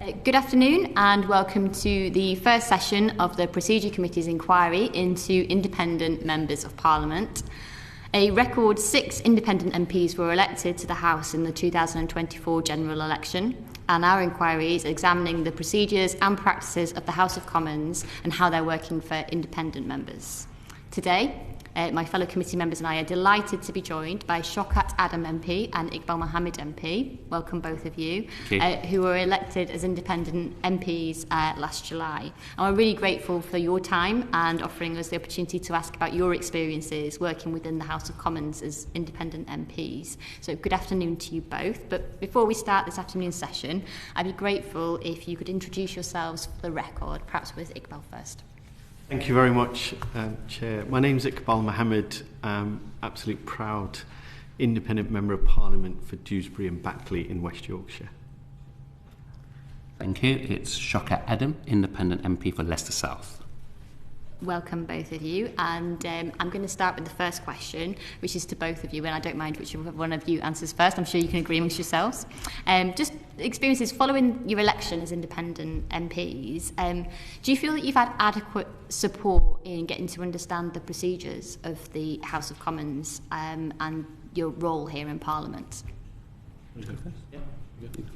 Good afternoon and welcome to the first session of the Procedure Committee's inquiry into independent members of Parliament. A record 6 independent MPs were elected to the House in the 2024 general election, and our inquiry is examining the procedures and practices of the House of Commons and how they're working for independent members. Today, my fellow committee members and I are delighted to be joined by Shockat Adam MP and Iqbal Mohamed MP, welcome both of you, who were elected as independent MPs last July. And we're really grateful for your time and offering us the opportunity to ask about your experiences working within the House of Commons as independent MPs. So good afternoon to you both. But before we start this afternoon's session, I'd be grateful if you could introduce yourselves for the record, perhaps with Iqbal first. Thank you very much, Chair. My name's Iqbal Mohamed. I'm absolutely proud independent member of Parliament for Dewsbury and Backley in West Yorkshire. Thank you. It's Shockat Adam, independent MP for Leicester South. Welcome both of you, and I'm going to start with the first question, which is to both of you, and I don't mind which one of you answers first. I'm sure you can agree amongst yourselves. Just experiences following your election as independent MPs, do you feel that you've had adequate support in getting to understand the procedures of the House of Commons and your role here in Parliament? Yeah. Thank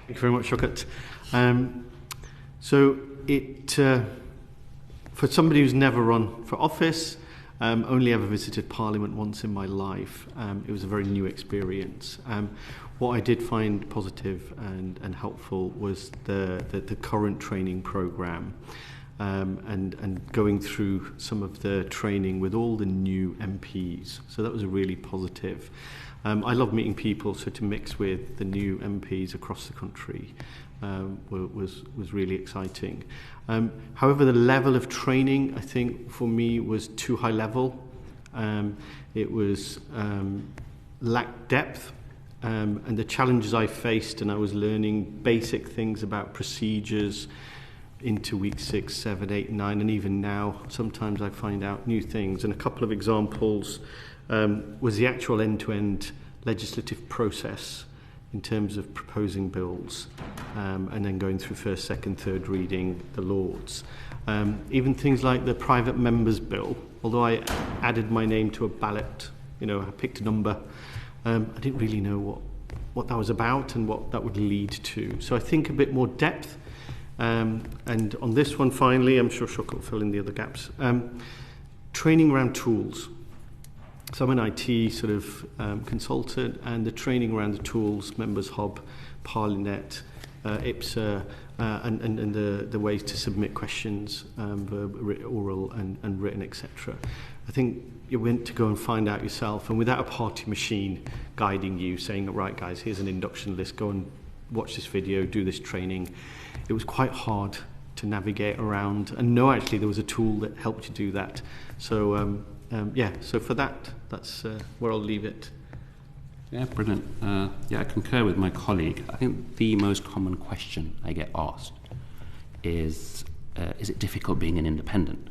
you very much, Shockat. For somebody who's never run for office, only ever visited Parliament once in my life, it was a very new experience. What I did find positive and helpful was the current training programme and going through some of the training with all the new MPs. So that was really positive. I love meeting people, so to mix with the new MPs across the country was really exciting. However, the level of training, I think, for me was too high level. It was lacked depth, and the challenges I faced, and I was learning basic things about procedures into week 6, 7, 8, 9, and even now, sometimes I find out new things. And a couple of examples was the actual end-to-end legislative process in terms of proposing bills and then going through first, second, third reading, the Lords. Even things like the private members bill, although I added my name to a ballot, I picked a number, I didn't really know what that was about and what that would lead to. So I think a bit more depth. And on this one, finally, I'm sure Shockat will fill in the other gaps. Training around tools. So I'm an IT sort of consultant, and the training around the tools, Members Hub, Parlinet, IPSA, and the ways to submit questions, oral and written, etc. I think you went to go and find out yourself, and without a party machine guiding you, saying, right guys, here's an induction list, go and watch this video, do this training, it was quite hard to navigate around. And no, actually, there was a tool that helped you do that. So so for that's where I'll leave it. Yeah, brilliant. I concur with my colleague. I think the most common question I get asked is it difficult being an independent?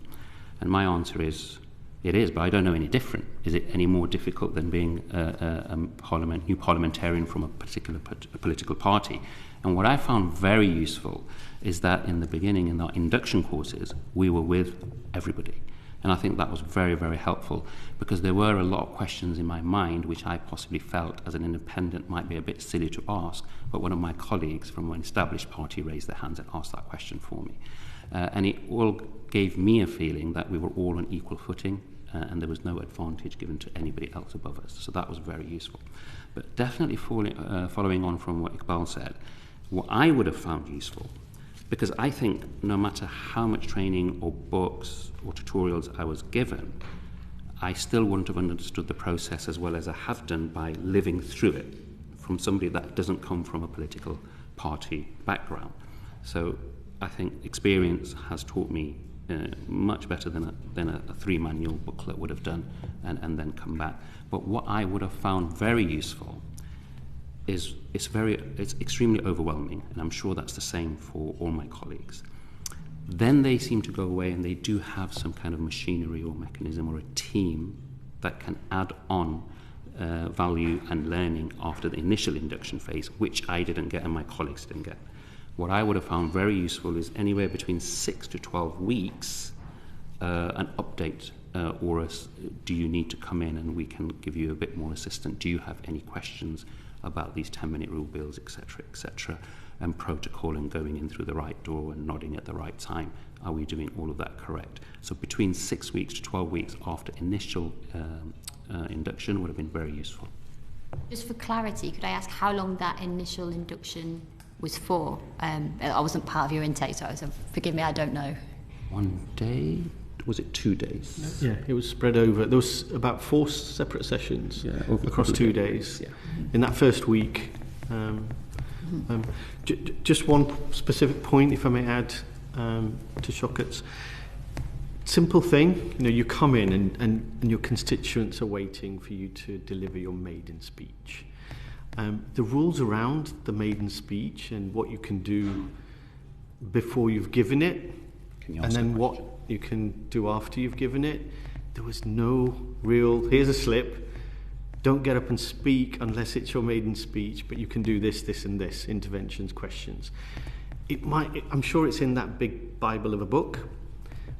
And my answer is, it is, but I don't know any different. Is it any more difficult than being a new parliamentarian from a particular political party? And what I found very useful is that in the beginning, in our induction courses, we were with everybody. And I think that was very, very helpful, because there were a lot of questions in my mind which I possibly felt as an independent might be a bit silly to ask, but one of my colleagues from an established party raised their hands and asked that question for me. And it all gave me a feeling that we were all on equal footing, and there was no advantage given to anybody else above us. So that was very useful. But definitely following on from what Iqbal said, what I would have found useful, because I think no matter how much training or books or tutorials I was given, I still wouldn't have understood the process as well as I have done by living through it from somebody that doesn't come from a political party background. So I think experience has taught me much better than a 3-manual booklet would have done and then come back. But what I would have found very useful is it's extremely overwhelming, and I'm sure that's the same for all my colleagues. Then they seem to go away and they do have some kind of machinery or mechanism or a team that can add on value and learning after the initial induction phase, which I didn't get and my colleagues didn't get. What I would have found very useful is anywhere between 6 to 12 weeks, an update or do you need to come in and we can give you a bit more assistance? Do you have any questions about these 10-minute rule bills, etc., and protocol and going in through the right door and nodding at the right time? Are we doing all of that correct? So between 6 weeks to 12 weeks after initial induction would have been very useful. Just for clarity, could I ask how long that initial induction was for? I wasn't part of your intake, so forgive me, I don't know. 1 day? Was it 2 days? Yeah, it was spread over. There was about 4 separate sessions across 2 days. Yeah. In that first week, just one specific point, if I may add, to Shockat's. Simple thing, you come in and your constituents are waiting for you to deliver your maiden speech. The rules around the maiden speech and what you can do before you've given it, and then what you can do after you've given it, there was no real, here's a slip, don't get up and speak unless it's your maiden speech, but you can do this, this and this, interventions, questions. I'm sure it's in that big Bible of a book,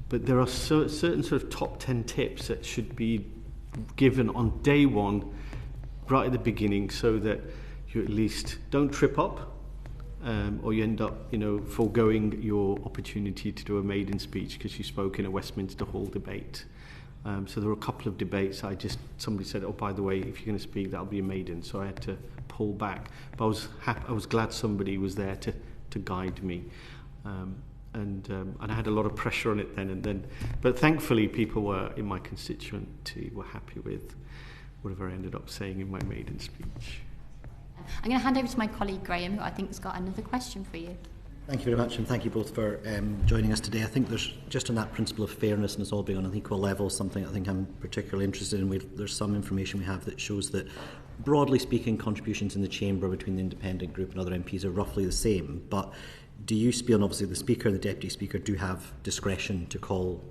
but there are certain sort of top 10 tips that should be given on day one, right at the beginning, so that you at least don't trip up, or you end up, foregoing your opportunity to do a maiden speech because you spoke in a Westminster Hall debate. So there were a couple of debates. Somebody said, "Oh, by the way, if you're going to speak, that'll be a maiden." So I had to pull back. But I was glad somebody was there to guide me. And I had a lot of pressure on it then and then. But thankfully, people in my constituency were happy with whatever I ended up saying in my maiden speech. I'm going to hand over to my colleague Graham, who I think has got another question for you. Thank you very much, and thank you both for joining us today. I think there's, just on that principle of fairness and us all being on an equal level, something I think I'm particularly interested in. There's some information we have that shows that, broadly speaking, contributions in the chamber between the independent group and other MPs are roughly the same, but do you feel, and obviously the Speaker and the Deputy Speaker do have discretion to call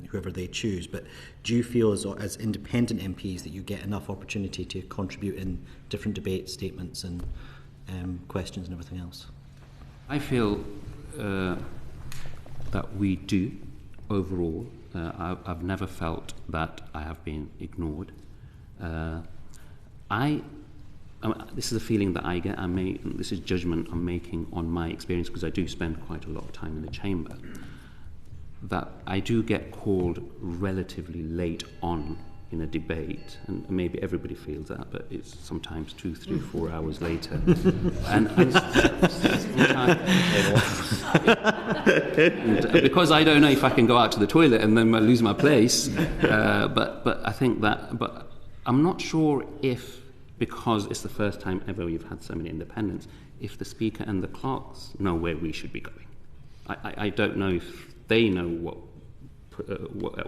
whoever they choose, but do you feel as independent MPs that you get enough opportunity to contribute in different debates, statements and questions and everything else? I feel that we do overall. I've never felt that I have been ignored. This is a feeling that I get. This is judgment I'm making on my experience, because I do spend quite a lot of time in the chamber, that I do get called relatively late on in a debate, and maybe everybody feels that, but it's sometimes 2, 3, 4 hours later. and because I don't know if I can go out to the toilet and then I lose my place, but I think that, but I'm not sure if, because it's the first time ever we've had so many independents, if the Speaker and the clerks know where we should be going. I don't know if they know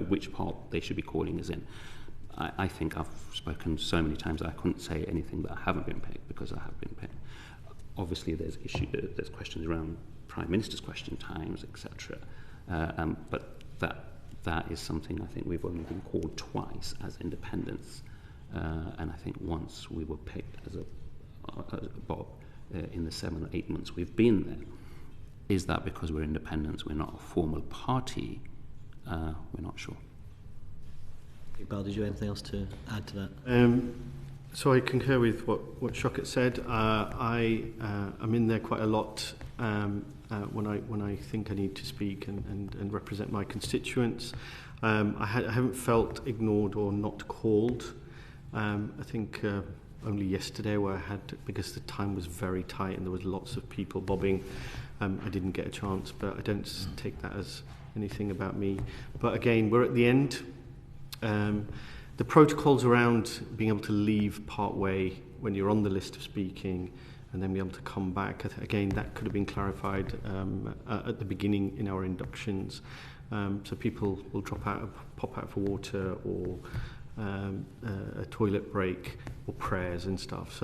which part they should be calling us in. I think I've spoken so many times that I couldn't say anything that I haven't been picked, because I have been picked. Obviously, there's questions around Prime Minister's question times, etc. But that is something I think we've only been called twice as independents, and I think once we were picked as a Bob in the 7 or 8 months we've been there. Is that because we're independents? We're not a formal party. We're not sure. Iqbal, did you have anything else to add to that? So I concur with what Shockat said. I'm in there quite a lot when I think I need to speak and represent my constituents. I haven't felt ignored or not called. I think only yesterday, where I had, because the time was very tight and there was lots of people bobbing, I didn't get a chance, but I don't take that as anything about me. But again, we're at the end. The protocols around being able to leave part way when you're on the list of speaking and then be able to come back, again, that could have been clarified at the beginning in our inductions. So people will pop out for water or a toilet break or prayers and stuff.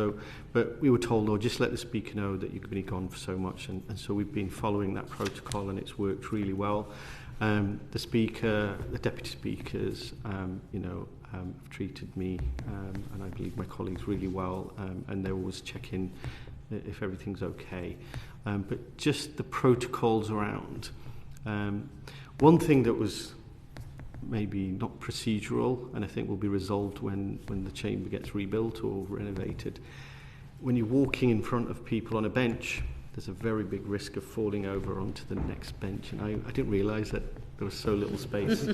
But we were told, just let the Speaker know that you're going to be gone for so much, and so we've been following that protocol, and it's worked really well. The Speaker, the Deputy Speakers, have treated me and I believe my colleagues really well, and they always check in if everything's okay. But just the protocols around. One thing that was maybe not procedural, and I think will be resolved when the chamber gets rebuilt or renovated. When you're walking in front of people on a bench, there's a very big risk of falling over onto the next bench, and I didn't realise that there was so little space.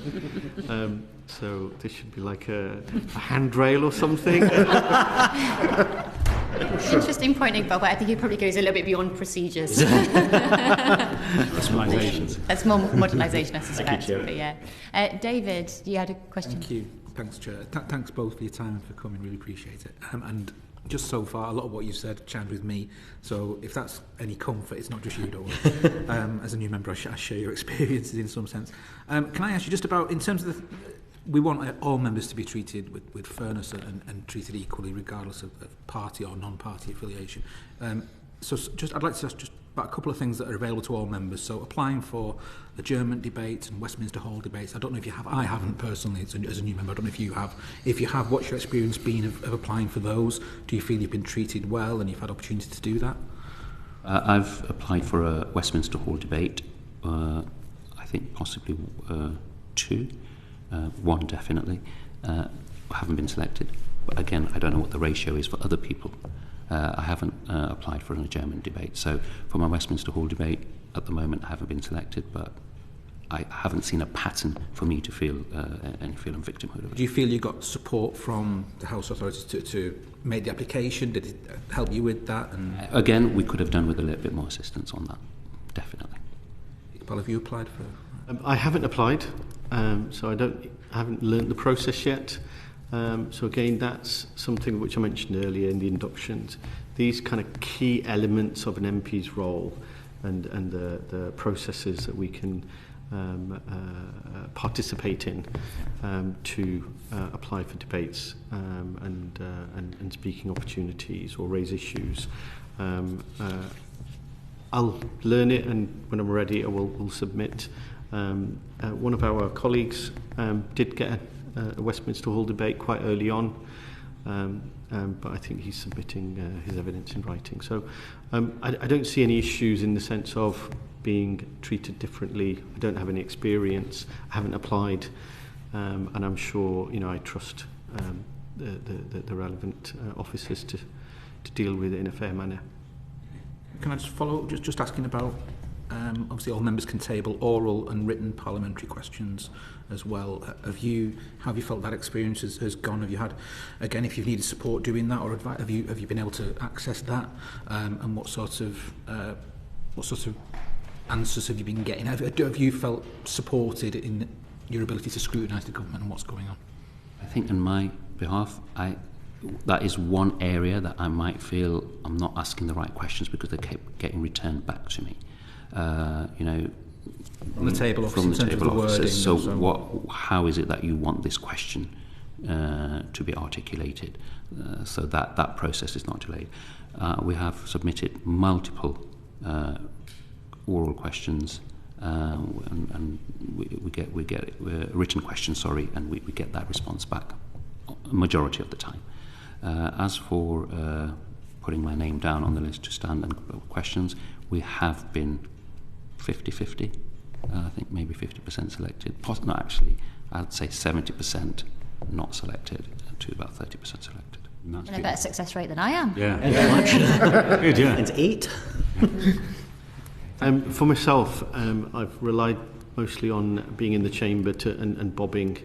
So there should be like a handrail or something. Interesting point, Iqbal, but I think it probably goes a little bit beyond procedures. Rationalisations. That's more modernisation, I suspect. But yeah. David, you had a question? Thank you. Thanks, Chair. Thanks both for your time and for coming. Really appreciate it. And just so far, a lot of what you've said chimed with me. So if that's any comfort, it's not just you, don't worry. As a new member, I share your experiences in some sense. Can I ask you just about, in terms of we want all members to be treated with fairness and treated equally, regardless of party or non-party affiliation. So I'd like to ask just about a couple of things that are available to all members. So applying for adjournment debates and Westminster Hall debates. I don't know if you have. I haven't personally as a new member. I don't know if you have. If you have, what's your experience been of applying for those? Do you feel you've been treated well and you've had opportunity to do that? I've applied for a Westminster Hall debate. I think possibly 2. One definitely. I haven't been selected, but again, I don't know what the ratio is for other people. I haven't applied for an adjournment debate, so for my Westminster Hall debate, at the moment I haven't been selected, but I haven't seen a pattern for me to feel any feeling victimhood of it. Do you feel you got support from the House authorities to make the application? Did it help you with that? And again, we could have done with a little bit more assistance on that, definitely. Iqbal, have you applied for? I haven't applied, so I haven't learnt the process yet. So again, that's something which I mentioned earlier in the inductions. These kind of key elements of an MP's role and the processes that we can participate in to apply for debates and speaking opportunities or raise issues. I'll learn it, and when I'm ready, I will submit. One of our colleagues did get a Westminster Hall debate quite early on, but I think he's submitting his evidence in writing. So I don't see any issues in the sense of being treated differently. I don't have any experience. I haven't applied, and I'm sure I trust the relevant officers to deal with it in a fair manner. Can I just follow up, just asking about, obviously all members can table oral and written parliamentary questions as well. Have you felt that experience has gone? Have you had, again, if you've needed support doing that or advice, have you been able to access that? And what sort of answers have you been getting? Have you felt supported in your ability to scrutinise the government and what's going on? I think on my behalf, that is one area that I might feel I'm not asking the right questions because they kept getting returned back to me. From the table officers. So how is it that you want this question to be articulated? So that process is not delayed. We have submitted multiple oral questions, and we get written questions, and we get that response back a majority of the time. As for putting my name down on the list to stand and questions, we have been 50-50. I think maybe 50% selected. No, actually, I'd say 70% not selected to about 30% selected. And a better success rate than I am. Yeah. Good, yeah. It's 8. For myself, I've relied mostly on being in the chamber and bobbing,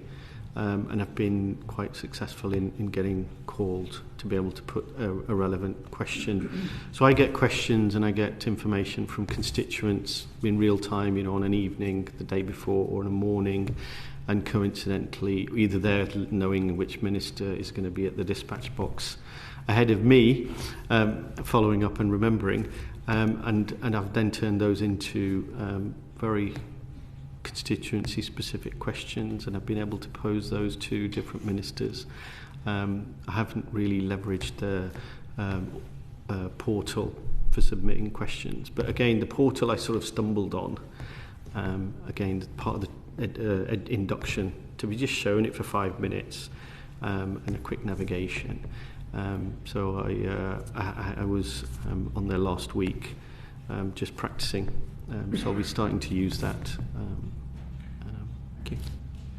and I've been quite successful in getting called to be able to put a relevant question. So I get questions and I get information from constituents in real time, on an evening, the day before, or in a morning, and coincidentally, either they're knowing which minister is going to be at the dispatch box ahead of me, following up and remembering, and I've then turned those into very constituency-specific questions, and I've been able to pose those to different ministers. I haven't really leveraged the portal for submitting questions, but again, the portal I sort of stumbled on. Again, part of the induction, to be just shown it for 5 minutes and a quick navigation. So I was on there last week, just practicing. So I'll be starting to use that. Okay.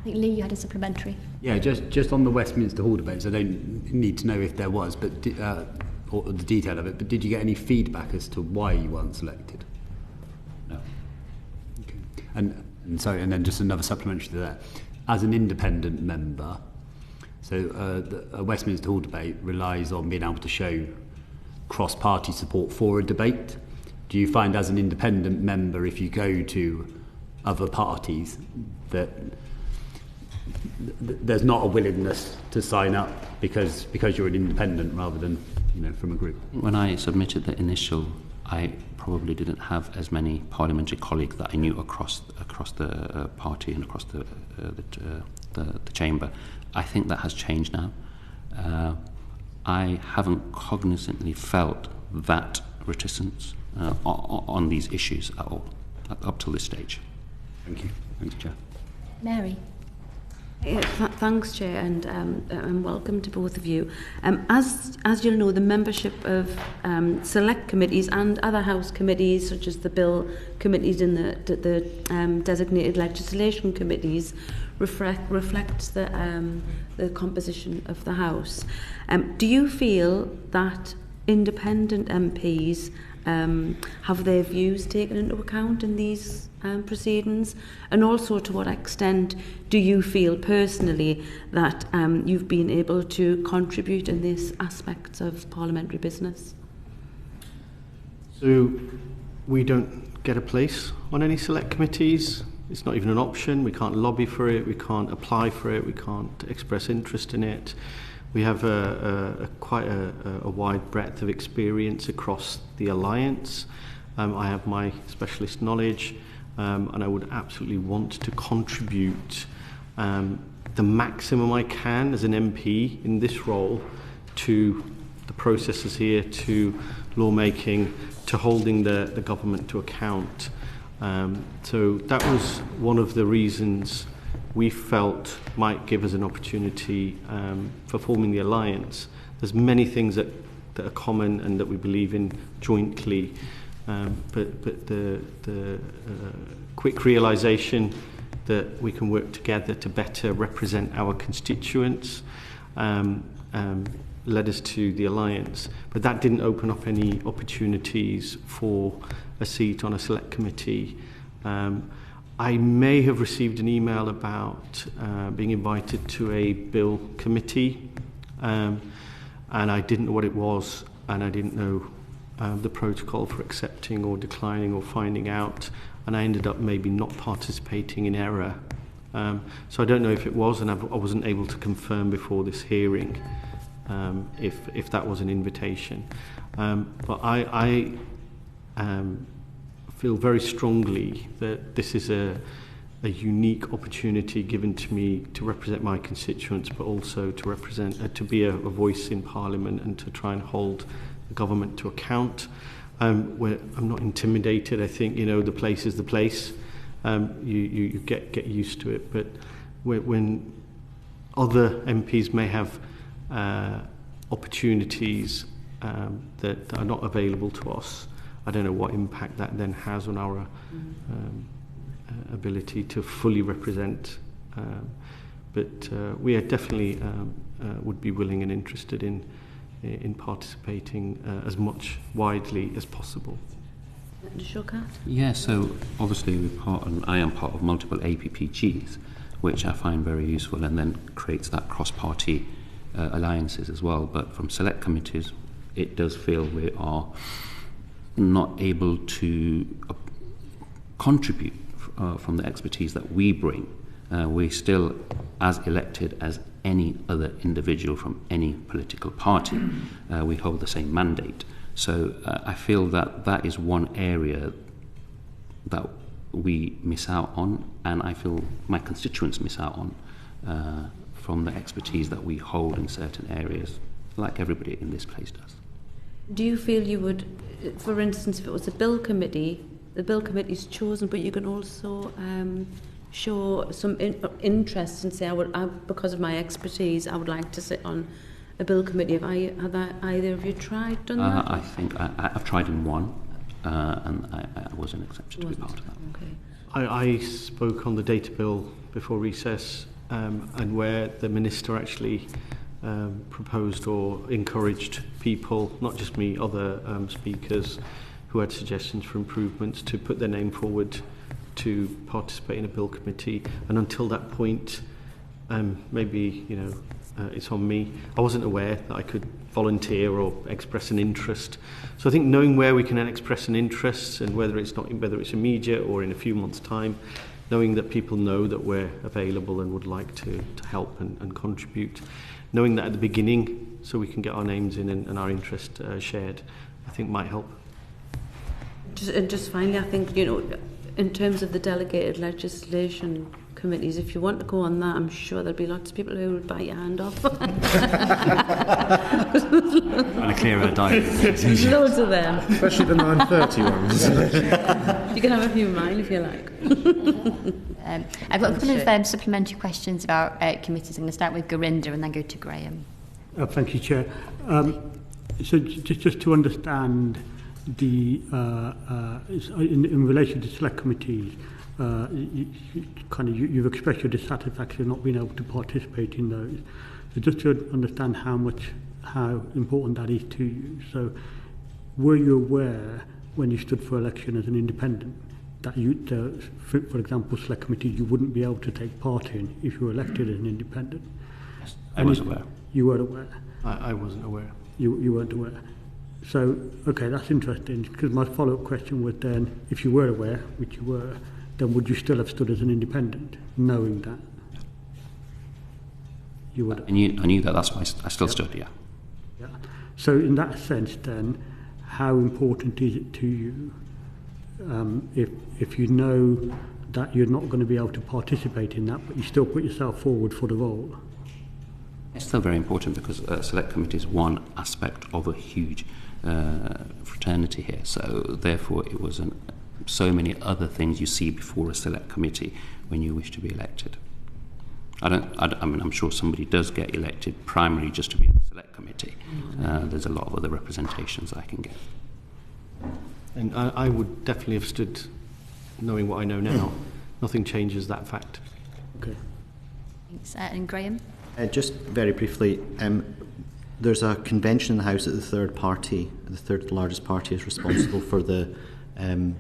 I think Lee, you had a supplementary. Yeah, just on the Westminster Hall debates, I don't need to know if there was, but or the detail of it. But did you get any feedback as to why you weren't selected? No. Okay. And then just another supplementary to that. As an independent member, so a Westminster Hall debate relies on being able to show cross-party support for a debate. Do you find as an independent member, if you go to other parties, that there's not a willingness to sign up because you're an independent rather than from a group? When I submitted the initial, I probably didn't have as many parliamentary colleagues that I knew across the party and across the chamber. I think that has changed now. I haven't cognizantly felt that reticence on these issues at all, up till this stage. Thank you. Thanks, Chair. Mary. Thanks, Chair, and welcome to both of you. As you'll know, the membership of select committees and other House committees, such as the bill committees and the designated legislation committees, reflects the composition of the House. Do you feel that independent MPs have their views taken into account in these proceedings? And also, to what extent do you feel personally that you've been able to contribute in these aspects of parliamentary business? So we don't get a place on any select committees. It's not even an option. We can't lobby for it. We can't apply for it. We can't express interest in it. We have quite a wide breadth of experience across the Alliance. I have my specialist knowledge, and I would absolutely want to contribute the maximum I can as an MP in this role to the processes here, to lawmaking, to holding the government to account. So that was one of the reasons we felt might give us an opportunity for forming the Alliance. There's many things that are common and that we believe in jointly, but the quick realisation that we can work together to better represent our constituents led us to the Alliance. But that didn't open up any opportunities for a seat on a select committee. I may have received an email about being invited to a bill committee, and I didn't know what it was, and I didn't know the protocol for accepting or declining or finding out, and I ended up maybe not participating in error. So I don't know if it was, and I wasn't able to confirm before this hearing if that was an invitation. But I feel very strongly that this is a unique opportunity given to me to represent my constituents, but also to represent, to be a voice in Parliament and to try and hold the government to account. I'm not intimidated. I think the place is the place. You get used to it. But when other MPs may have opportunities that are not available to us, I don't know what impact that then has on our ability to fully represent. But we are definitely would be willing and interested in participating as much widely as possible. Shockat? Yeah, so obviously I am part of multiple APPGs, which I find very useful, and then creates that cross-party alliances as well. But from select committees, it does feel we are not able to contribute from the expertise that we bring. We're still as elected as any other individual from any political party. We hold the same mandate. So I feel that is one area that we miss out on, and I feel my constituents miss out on from the expertise that we hold in certain areas, like everybody in this place does. Do you feel you would, for instance, if it was a bill committee, the bill committee is chosen, but you can also show some interest and say, because of my expertise, I would like to sit on bill committee. Have either of you tried done that? I think I've tried in one, and I wasn't accepted to be part of that. Okay. I spoke on the data bill before recess, and where the minister actually proposed or encouraged people, not just me, other speakers who had suggestions for improvements, to put their name forward to participate in a bill committee. And until that point, maybe it's on me. I wasn't aware that I could volunteer or express an interest. So I think knowing where we can express an interest, and whether it's immediate or in a few months' time, knowing that people know that we're available and would like to help and contribute, knowing that at the beginning, so we can get our names in and our interest shared, I think might help. Just finally, I think, in terms of the delegated legislation committees, if you want to go on that, I'm sure there'll be lots of people who will bite your hand off. Trying to clear a diet. Loads of them. Especially the 9:30 ones. You can have a few of mine if you like. I've got a couple of supplementary questions about committees. I'm going to start with Gurinder and then go to Graham. Thank you, Chair. So just to understand in relation to select committees, you've expressed your dissatisfaction not being able to participate in those. So just to understand how important that is to you. So were you aware when you stood for election as an independent that for example, select committees you wouldn't be able to take part in if you were elected as an independent? Yes, I was aware. You weren't aware? I wasn't aware. You weren't aware. So, okay, that's interesting, because my follow-up question was then, if you were aware, which you were, then would you still have stood as an independent, knowing that? You would. I knew that. That's why I still stood. Yeah. Yeah. So, in that sense, then, how important is it to you if you know that you're not going to be able to participate in that, but you still put yourself forward for the role? It's still very important, because select committee is one aspect of a huge fraternity here. So therefore, it was so many other things you see before a select committee when you wish to be elected. I mean, I'm sure somebody does get elected primarily just to be in the select committee. There's a lot of other representations I can get. And I would definitely have stood, knowing what I know now. Nothing changes that fact. Okay. Thanks. And Graham? Just very briefly, there's a convention in the House that the third largest party, is responsible for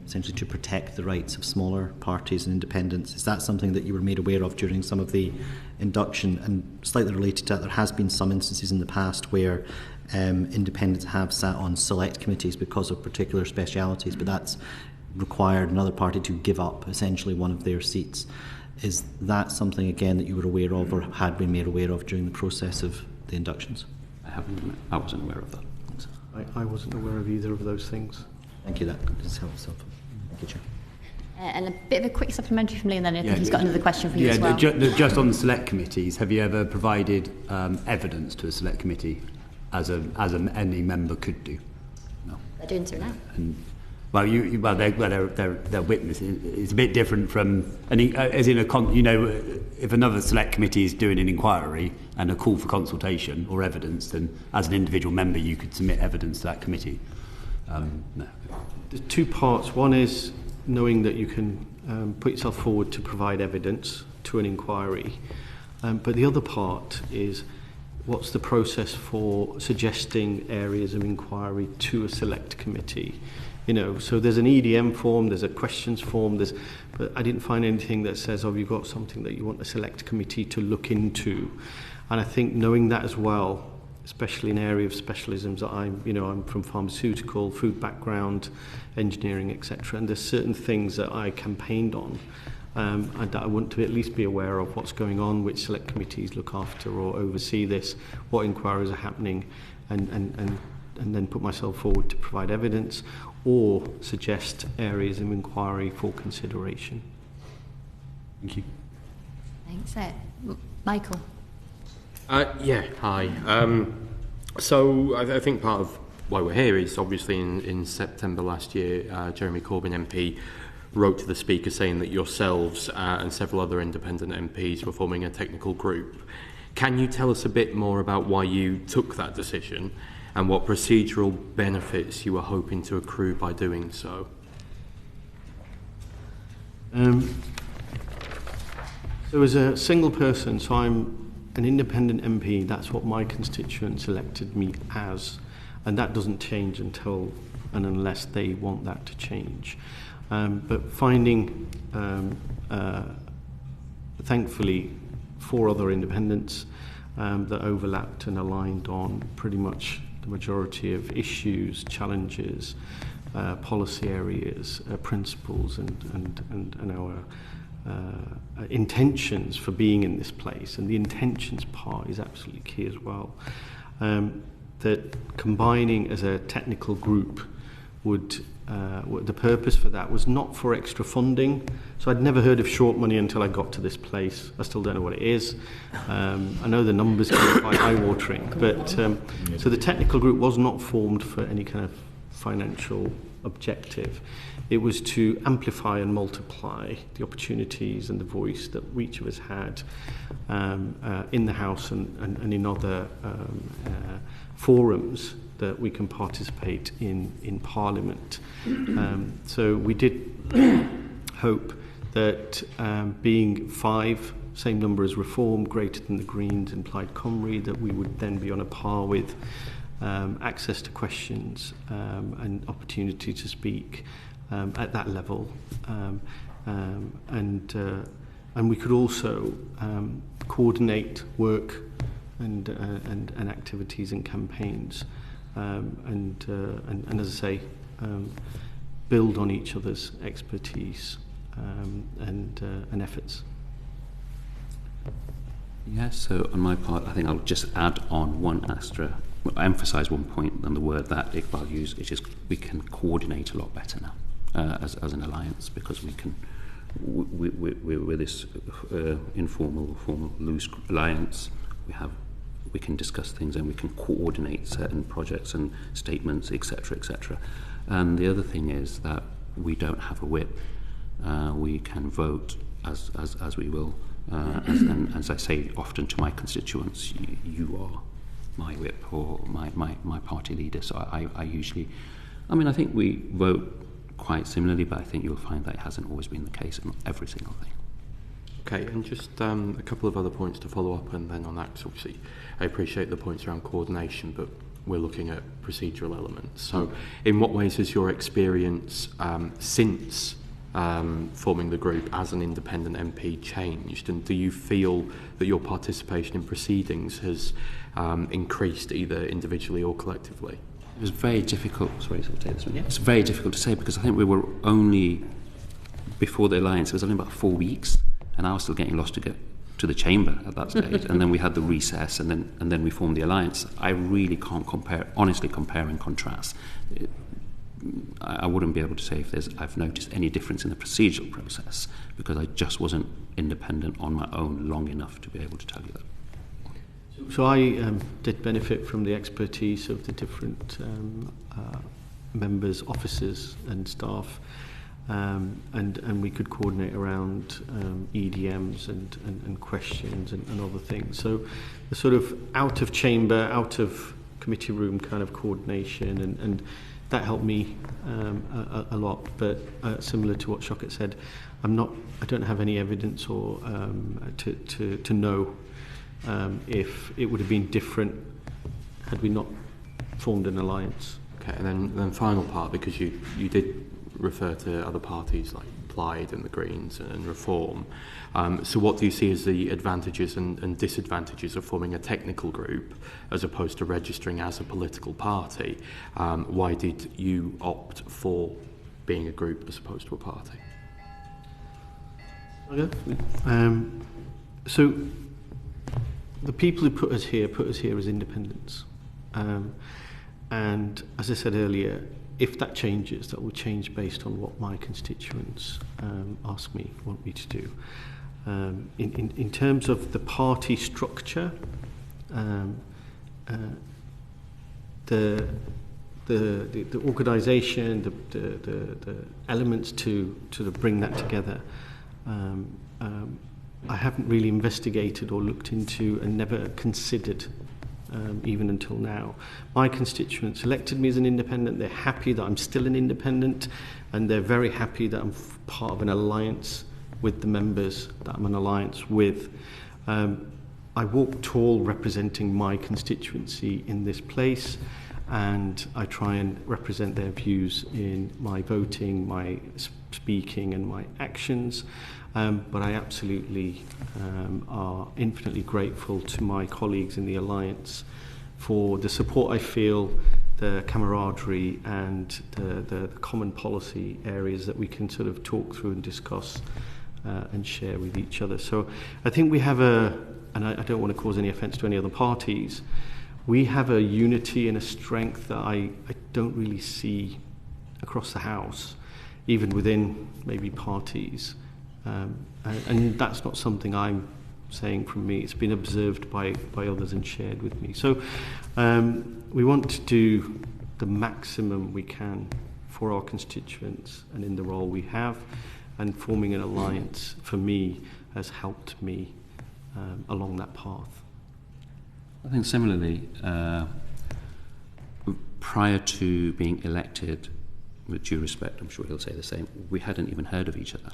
essentially to protect the rights of smaller parties and independents. Is that something that you were made aware of during some of the induction? And slightly related to that, there has been some instances in the past where independents have sat on select committees because of particular specialities, but that's required another party to give up essentially one of their seats. Is that something, again, that you were aware of or had been made aware of during the process of the inductions? I wasn't aware of that. I wasn't aware of either of those things. Thank you, that is helpful. Thank you, Chair. And a bit of a quick supplementary from Lee, and then I think he's got another question for you as well. Just on the select committees, have you ever provided evidence to a select committee as any member could do? No. They're doing so now. They're witnesses. It's a bit different from if another select committee is doing an inquiry and a call for consultation or evidence, then as an individual member you could submit evidence to that committee. No. There's two parts. One is knowing that you can put yourself forward to provide evidence to an inquiry, but the other part is what's the process for suggesting areas of inquiry to a select committee. So there's an EDM form, there's a questions form, but I didn't find anything that says, you've got something that you want a select committee to look into. And I think knowing that as well, especially in area of specialisms that I'm from pharmaceutical, food background, engineering, etc. And there's certain things that I campaigned on, and that I want to at least be aware of what's going on, which select committees look after or oversee this, what inquiries are happening, and then put myself forward to provide evidence or suggest areas of inquiry for consideration. Thank you. Thanks. Michael? Hi. So I think part of why we're here is obviously in September last year, Jeremy Corbyn MP wrote to the Speaker saying that yourselves and several other independent MPs were forming a technical group Can you tell us a bit more about why you took that decision and what procedural benefits you were hoping to accrue by doing so? So as a single person, so I'm an independent MP, that's what my constituents elected me as, and that doesn't change until and unless they want that to change. But finding, thankfully, 4 other independents that overlapped and aligned on pretty much the majority of issues, challenges, policy areas, principles, and our intentions for being in this place. And the intentions part is absolutely key as well. That combining as a technical group would the purpose for that was not for extra funding. So I'd never heard of short money until I got to this place. I still don't know what it is. I know the numbers can be quite eye-watering, but so the technical group was not formed for any kind of financial objective. It was to amplify and multiply the opportunities and the voice that each of us had in the House and in other forums that we can participate in Parliament. So we did hope that being 5, same number as Reform, greater than the Greens and Plaid Cymru, that we would then be on a par with access to questions and opportunity to speak at that level. And we could also coordinate work and activities and campaigns. And as I say, build on each other's expertise and efforts. Yeah, so on my part, I think I'll just add on one extra, emphasise one point on the word that Iqbal used, which is we can coordinate a lot better now as an alliance, because we can, we're this informal, formal, loose alliance. We can discuss things and we can coordinate certain projects and statements, etc., etc. And the other thing is that we don't have a whip. We can vote as we will. And as I say often to my constituents, you are my whip or my party leader. So I usually, I think we vote quite similarly, but I think you'll find that it hasn't always been the case in every single thing. Okay, and just a couple of other points to follow up, and then on that, obviously, I appreciate the points around coordination, but we're looking at procedural elements. So, in what ways has your experience since forming the group as an independent MP changed, and do you feel that your participation in proceedings has increased either individually or collectively? It was very difficult. Sorry, so I'll take this one. Yeah. It's very difficult to say because I think we were only before the alliance. It was only about 4 weeks. And I was still getting lost to get to the chamber at that stage. And then we had the recess, and then we formed the alliance. I really can't honestly compare and contrast. I wouldn't be able to say if I've noticed any difference in the procedural process, because I just wasn't independent on my own long enough to be able to tell you that. So I did benefit from the expertise of the different members, officers and staff. And we could coordinate around EDMs and questions and other things. So the sort of out of chamber, out of committee room kind of coordination, and that helped me a lot. But similar to what Shockat said, I don't have any evidence or to know if it would have been different had we not formed an alliance. Okay, and then final part, because you did refer to other parties like Plaid and the Greens and Reform. So what do you see as the advantages and disadvantages of forming a technical group as opposed to registering as a political party? Why did you opt for being a group as opposed to a party? Okay. So the people who put us here as independents. And as I said earlier, if that changes, that will change based on what my constituents want me to do. In terms of the party structure, the organisation, the elements to bring that together I haven't really investigated or looked into and never considered even until now. My constituents elected me as an independent. They're happy that I'm still an independent, and they're very happy that I'm part of an alliance with the members that I'm an alliance with. I walk tall representing my constituency in this place, and I try and represent their views in my voting, my speaking and my actions. But I absolutely are infinitely grateful to my colleagues in the Alliance for the support I feel, the camaraderie and the common policy areas that we can sort of talk through and discuss and share with each other. So I think we have and I don't want to cause any offence to any other parties, we have a unity and a strength that I don't really see across the House, even within maybe parties. And that's not something I'm saying from me. It's been observed by others and shared with me. So we want to do the maximum we can for our constituents and in the role we have, and forming an alliance for me has helped me along that path. I think similarly, prior to being elected, with due respect, I'm sure he'll say the same, we hadn't even heard of each other.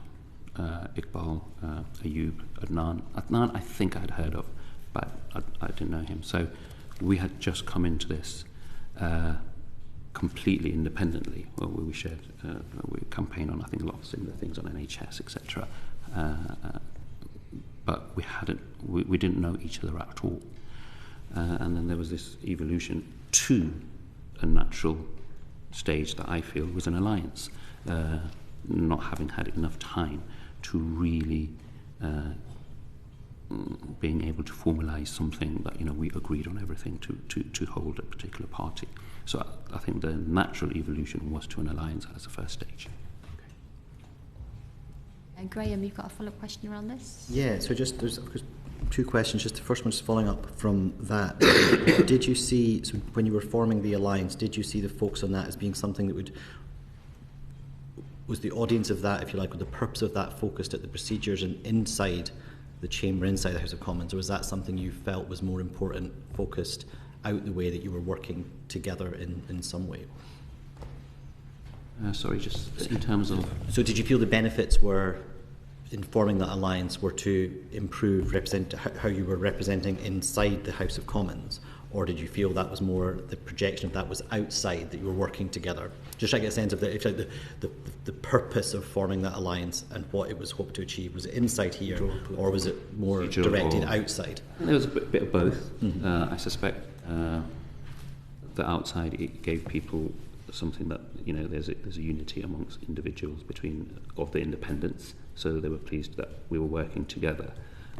Iqbal, Ayub, Adnan. Adnan I think I'd heard of, but I didn't know him. So we had just come into this completely independently. Well, we shared, we campaigned on, I think, lots of similar things on NHS, etc. But we didn't know each other at all. And then there was this evolution to a natural stage that I feel was an alliance, not having had enough time to really being able to formalise something that we agreed on everything to hold a particular party. So I think the natural evolution was to an alliance as a first stage. Graham, you've got a follow-up question around this? Yeah, so there's two questions. Just the first one, just following up from that. Did you see, so when you were forming the alliance, did you see the focus on that as being something that was the audience of that, if you like, or the purpose of that focused at the procedures and inside the chamber, inside the House of Commons, or was that something you felt was more important, focused out the way that you were working together in some way? Sorry, just in terms of... So did you feel the benefits were, in forming that alliance, were to improve how you were representing inside the House of Commons, or did you feel that was more the projection of that was outside, that you were working together? Just trying to get a sense of the purpose of forming that alliance and what it was hoped to achieve. Was it inside here, or was it more directed outside? There was a bit of both. Mm-hmm. I suspect that outside it gave people something that there's a unity amongst individuals of the independents, so they were pleased that we were working together.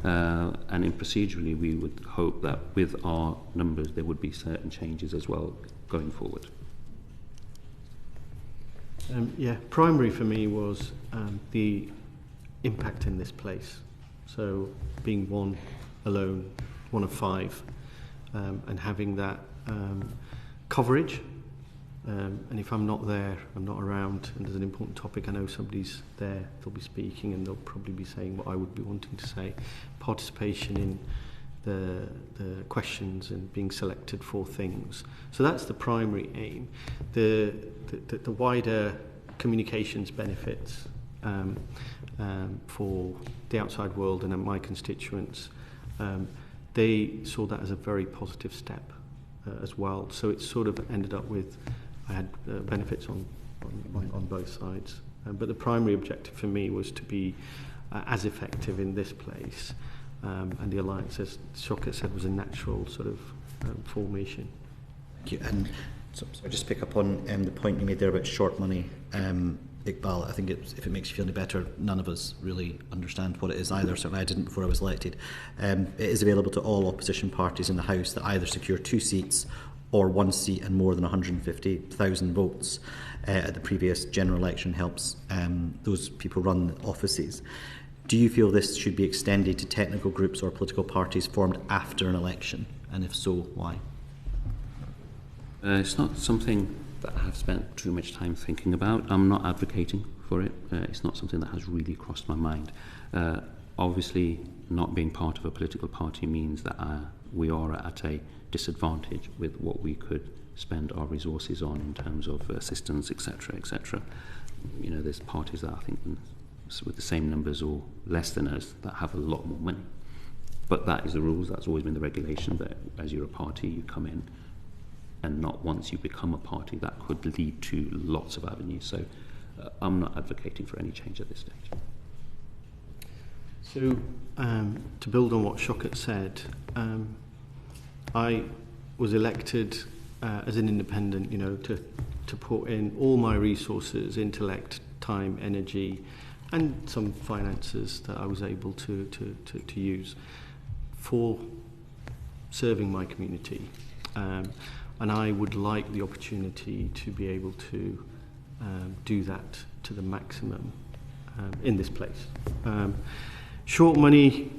And in procedurally, we would hope that with our numbers there would be certain changes as well going forward. Primary for me was the impact in this place. So being one alone, one of five, and having that coverage. And if I'm not there, I'm not around, and there's an important topic, I know somebody's there, they'll be speaking and they'll probably be saying what I would be wanting to say. Participation in the questions and being selected for things. So that's the primary aim. The wider communications benefits for the outside world and my constituents, they saw that as a very positive step as well. So it sort of ended up with, I had benefits on both sides. But the primary objective for me was to be as effective in this place. And the alliance, as Shockat said, was a natural sort of formation. Thank you. And so I just pick up on the point you made there about short money. Iqbal, I think if it makes you feel any better, none of us really understand what it is either. Certainly I didn't before I was elected. It is available to all opposition parties in the House that either secure 2 seats or 1 seat and more than 150,000 votes at the previous general election helps those people run offices. Do you feel this should be extended to technical groups or political parties formed after an election? And if so, why? It's not something that I have spent too much time thinking about. I'm not advocating for it. It's not something that has really crossed my mind. obviously, not being part of a political party means that we are at a disadvantage with what we could spend our resources on in terms of assistance, etc., etc. You know, there's parties that I think with the same numbers or less than us that have a lot more money. But that is the rules, that's always been the regulation, that as you're a party, you come in, and not once you become a party, that could lead to lots of avenues. So I'm not advocating for any change at this stage. So, to build on what Shockat said, I was elected as an independent, to put in all my resources, intellect, time, energy, and some finances that I was able to use for serving my community. And I would like the opportunity to be able to do that to the maximum in this place. Short money,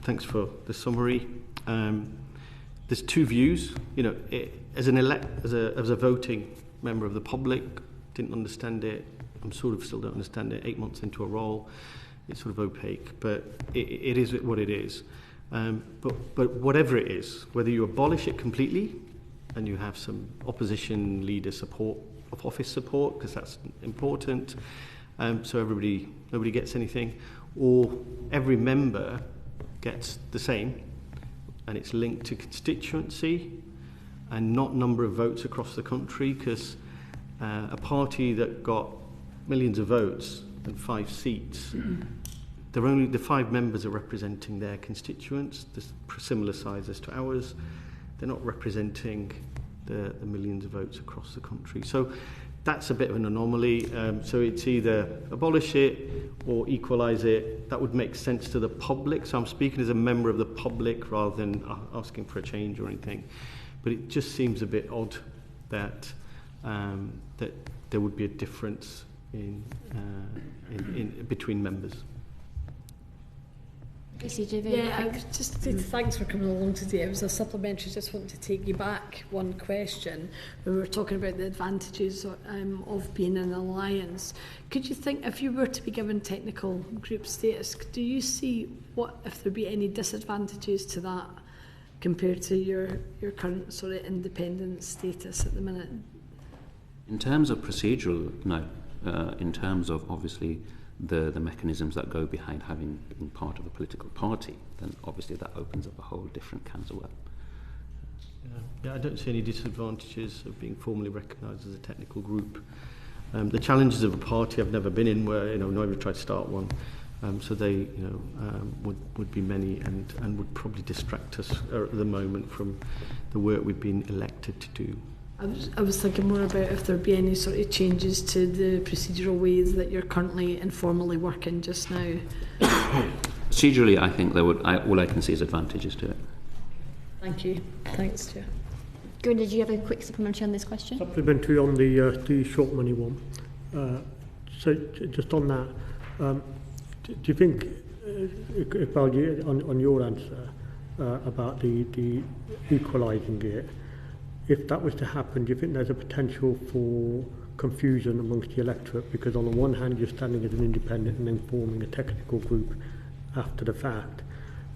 thanks for the summary. There's two views. As a voting member of the public, didn't understand it. I'm sort of still don't understand it. 8 months into a role, it's sort of opaque, but it is what it is. But whatever it is, whether you abolish it completely and you have some opposition leader support, of office support, because that's important, so nobody gets anything, or every member gets the same, and it's linked to constituency and not number of votes across the country, because a party that got millions of votes and 5 seats, the 5 members are representing their constituents, they're similar sizes to ours. They're not representing the millions of votes across the country. So that's a bit of an anomaly. So it's either abolish it or equalise it. That would make sense to the public. So I'm speaking as a member of the public rather than asking for a change or anything. But it just seems a bit odd that that there would be a difference in between members. Thanks for coming along today. It was a supplementary. Just wanted to take you back one question. We were talking about the advantages of being an alliance. Could you think, if you were to be given technical group status, do you see if there'd be any disadvantages to that compared to your current sort of independent status at the minute? In terms of procedural, no. In terms of obviously the mechanisms that go behind having been part of a political party, then obviously that opens up a whole different cans of worms. Yeah, I don't see any disadvantages of being formally recognised as a technical group. The challenges of a party I've never been in, where never tried to start one, so they would be many and would probably distract us at the moment from the work we've been elected to do. I was thinking more about if there'd be any sort of changes to the procedural ways that you're currently informally working just now. Procedurally, I think there would. All I can see is advantages to it. Thank you. Thanks, Chair. Gwen, did you have a quick supplementary on this question? Supplementary on the short money one. So just on that, do you think, Iqbal, on your answer about the equalising it, if that was to happen, do you think there's a potential for confusion amongst the electorate? Because on the one hand, you're standing as an independent and then forming a technical group after the fact,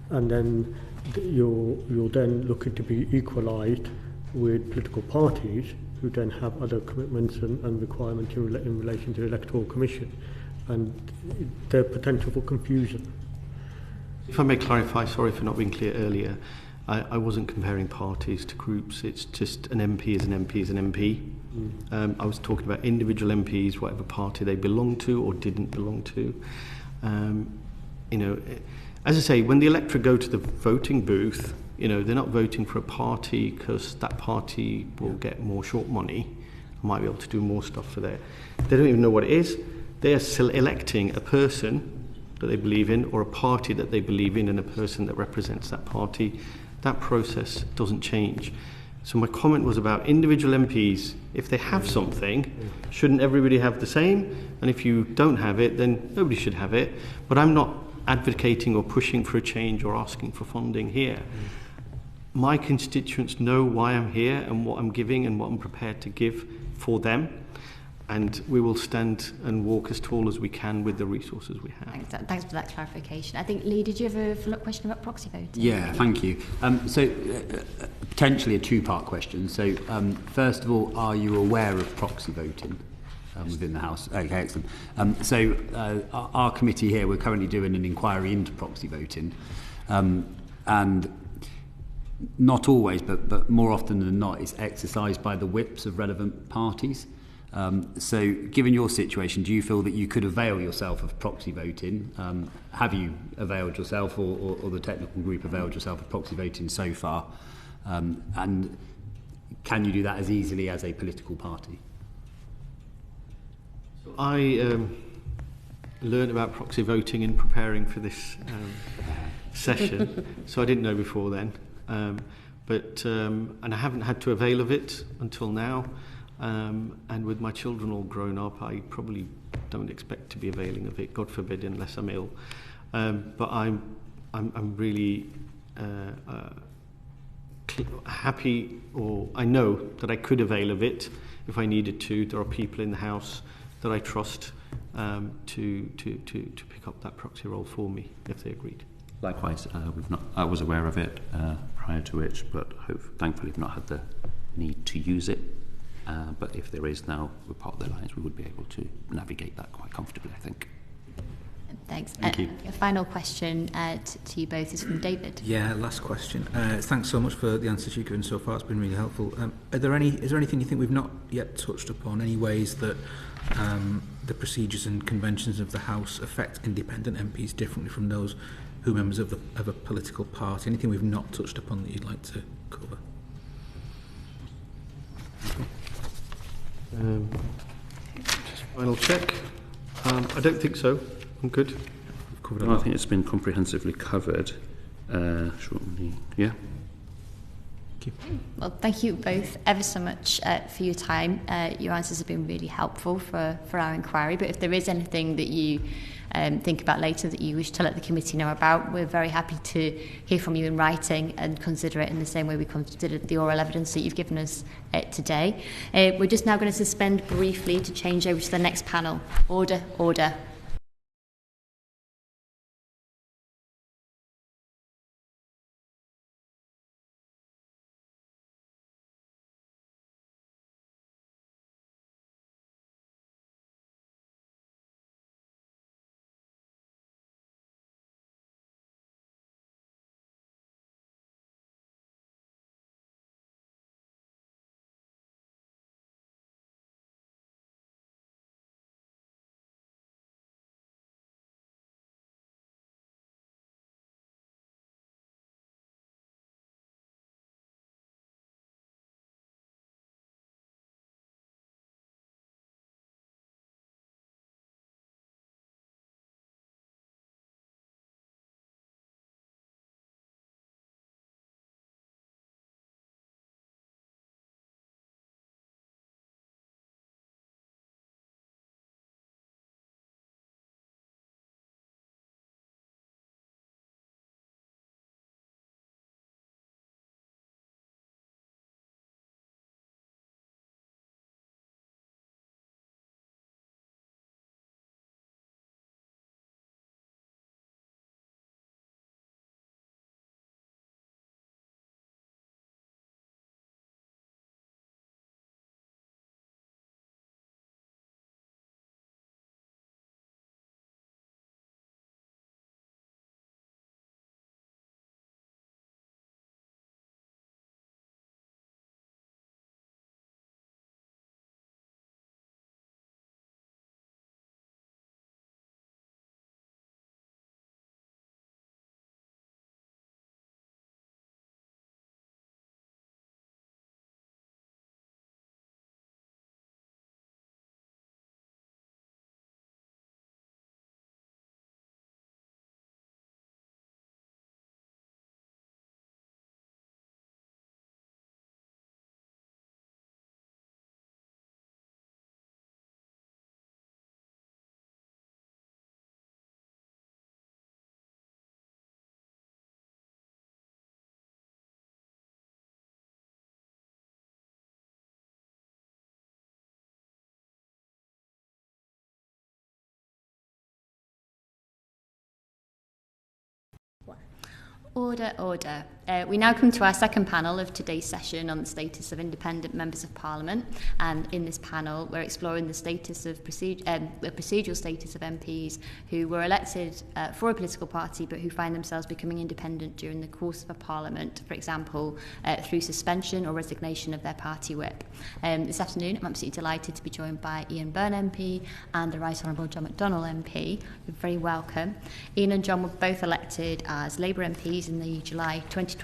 and then you're then looking to be equalised with political parties who then have other commitments and requirements in relation to the Electoral Commission, and there's potential for confusion. If I may clarify, sorry for not being clear earlier, I wasn't comparing parties to groups. It's just an MP is an MP is an MP. I was talking about individual MPs, whatever party they belong to or didn't belong to. As I say, when the electorate go to the voting booth, they're not voting for a party because that party will get more short money, might be able to do more stuff for there. They don't even know what it is. They are still electing a person that they believe in or a party that they believe in and a person that represents that party. That process doesn't change. So my comment was about individual MPs. If they have something, shouldn't everybody have the same? And if you don't have it, then nobody should have it. But I'm not advocating or pushing for a change or asking for funding here. My constituents know why I'm here and what I'm giving and what I'm prepared to give for them. and we will stand and walk as tall as we can with the resources we have. Thanks for that clarification. I think, Lee, did you have a follow-up question about proxy voting? Yeah, thank you. Potentially a two-part question. So, first of all, are you aware of proxy voting within the House? Okay, excellent. Our committee here, we're currently doing an inquiry into proxy voting, and not always, but more often than not, it's exercised by the whips of relevant parties. So, given your situation, do you feel that you could avail yourself of proxy voting? Have you availed yourself, or the technical group availed yourself of proxy voting so far? And can you do that as easily as a political party? I learned about proxy voting in preparing for this session, so I didn't know before then. And I haven't had to avail of it until now. And with my children all grown up, I probably don't expect to be availing of it, God forbid, unless I'm ill. But I'm really happy, or I know that I could avail of it if I needed to. There are people in the House that I trust to pick up that proxy role for me if they agreed. Likewise, I was aware of it prior to it, but thankfully we've not had the need to use it. But if there is now, we're part of the alliance, we would be able to navigate that quite comfortably, I think. Thanks. Thank you. A final question to you both is from David. Yeah, last question. Thanks so much for the answers you've given so far. It's been really helpful. Is there anything you think we've not yet touched upon? Any ways that the procedures and conventions of the House affect independent MPs differently from those who are members of a political party? Anything we've not touched upon that you'd like to cover? Just final check. I don't think so. I'm good. We've covered a Well, I lot. think it's been comprehensively covered. Shortly, yeah. Thank you. Well, thank you both ever so much for your time. Your answers have been really helpful for our inquiry. But if there is anything that you think about later that you wish to let the committee know about, we're very happy to hear from you in writing and consider it in the same way we considered the oral evidence that you've given us today. We're just now going to suspend briefly to change over to the next panel. Order, order. Order, order. We now come to our second panel of today's session on the status of independent members of Parliament, and in this panel we're exploring the status of the procedural status of MPs who were elected for a political party but who find themselves becoming independent during the course of a Parliament, for example through suspension or resignation of their party whip. This afternoon I'm absolutely delighted to be joined by Byrne MP and the Right Honourable John McDonnell MP. You're very welcome. Ian and John were both elected as Labour MPs in the July 2024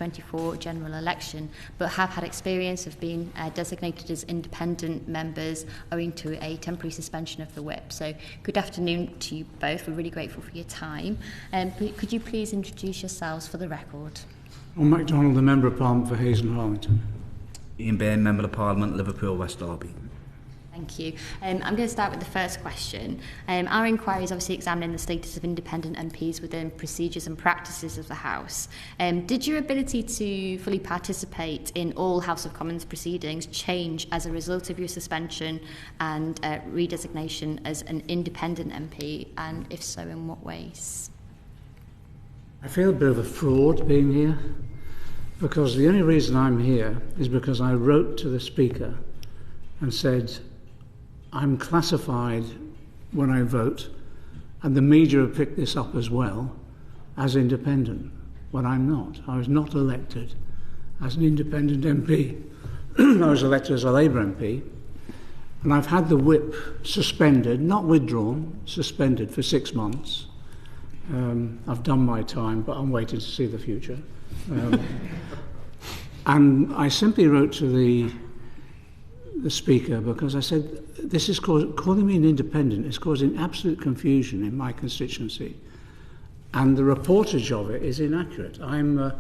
general election, but have had experience of being designated as independent members owing to a temporary suspension of the whip. So good afternoon to you both. We're really grateful for your time. Could you please introduce yourselves for the record? John McDonnell, the Member of Parliament for Hayes and Harlington. Ian Byrne, Member of Parliament, Liverpool West Derby. Thank you. I'm going to start with the first question. Our inquiry is obviously examining the status of independent MPs within procedures and practices of the House. Did your ability to fully participate in all House of Commons proceedings change as a result of your suspension and redesignation as an independent MP, and if so, in what ways? I feel a bit of a fraud being here, because the only reason I'm here is because I wrote to the Speaker and said, I'm classified when I vote, and the media have picked this up as well, as independent, when I'm not. I was not elected as an independent MP. I was elected as a Labour MP, and I've had the whip suspended, not withdrawn, suspended for 6 months. I've done my time, but I'm waiting to see the future. And I simply wrote to the Speaker because I said, this is calling me an independent is causing absolute confusion in my constituency, and the reportage of it is inaccurate. I'm a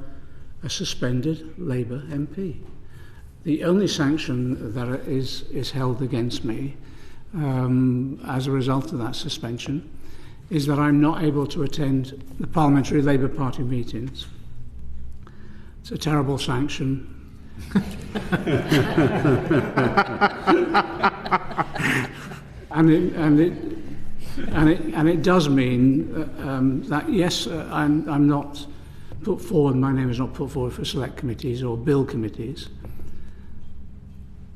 suspended Labour MP. The only sanction that is held against me as a result of that suspension is that I'm not able to attend the Parliamentary Labour Party meetings. It's a terrible sanction. and it does mean that yes, I'm not put forward. My name is not put forward for select committees or bill committees.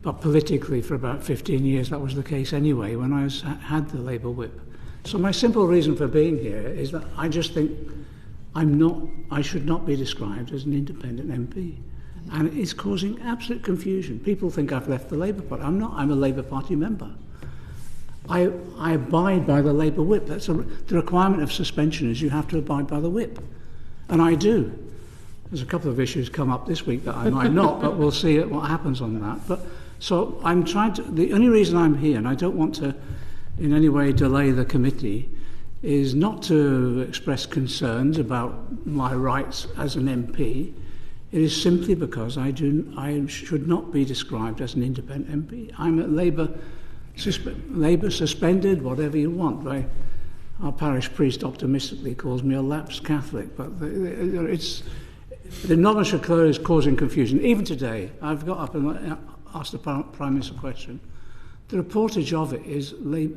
But politically, for about 15 years, that was the case anyway. When I had the Labour whip. So my simple reason for being here is that I just think I should not be described as an independent MP. And it's causing absolute confusion. People think I've left the Labour Party. I'm not. I'm a Labour Party member. I abide by the Labour whip. The requirement of suspension is you have to abide by the whip. And I do. There's a couple of issues come up this week that I might not, but we'll see what happens on that. So I'm trying to... The only reason I'm here, and I don't want to in any way delay the committee, is not to express concerns about my rights as an MP. It is simply because I should not be described as an independent MP. I'm a Labour suspended, whatever you want. Our parish priest optimistically calls me a lapsed Catholic, but the nomenclature is causing confusion. Even today, I've got up and asked the Prime Minister a question. The reportage of it is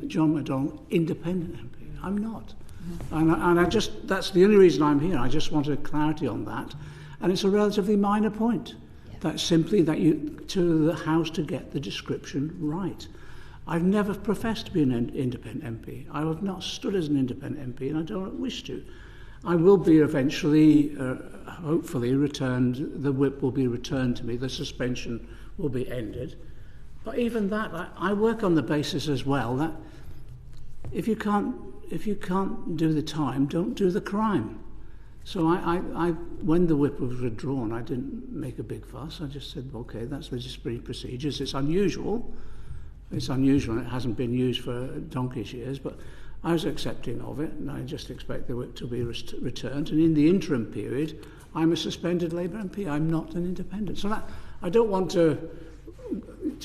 John McDonnell, independent MP. I'm not. And that's the only reason I'm here. I just wanted clarity on that. And it's a relatively minor point. Yeah. That's simply that to the House to get the description right. I've never professed to be an independent MP. I have not stood as an independent MP, and I don't wish to. I will be eventually, hopefully, returned. The whip will be returned to me. The suspension will be ended. But even that, I work on the basis as well that if you can't do the time, don't do the crime. So when the whip was withdrawn, I didn't make a big fuss. I just said, okay, that's the disciplinary procedures. It's unusual. It's unusual, and it hasn't been used for donkey's years, but I was accepting of it, and I just expect the whip to be returned. And in the interim period, I'm a suspended Labour MP. I'm not an independent. So I don't want to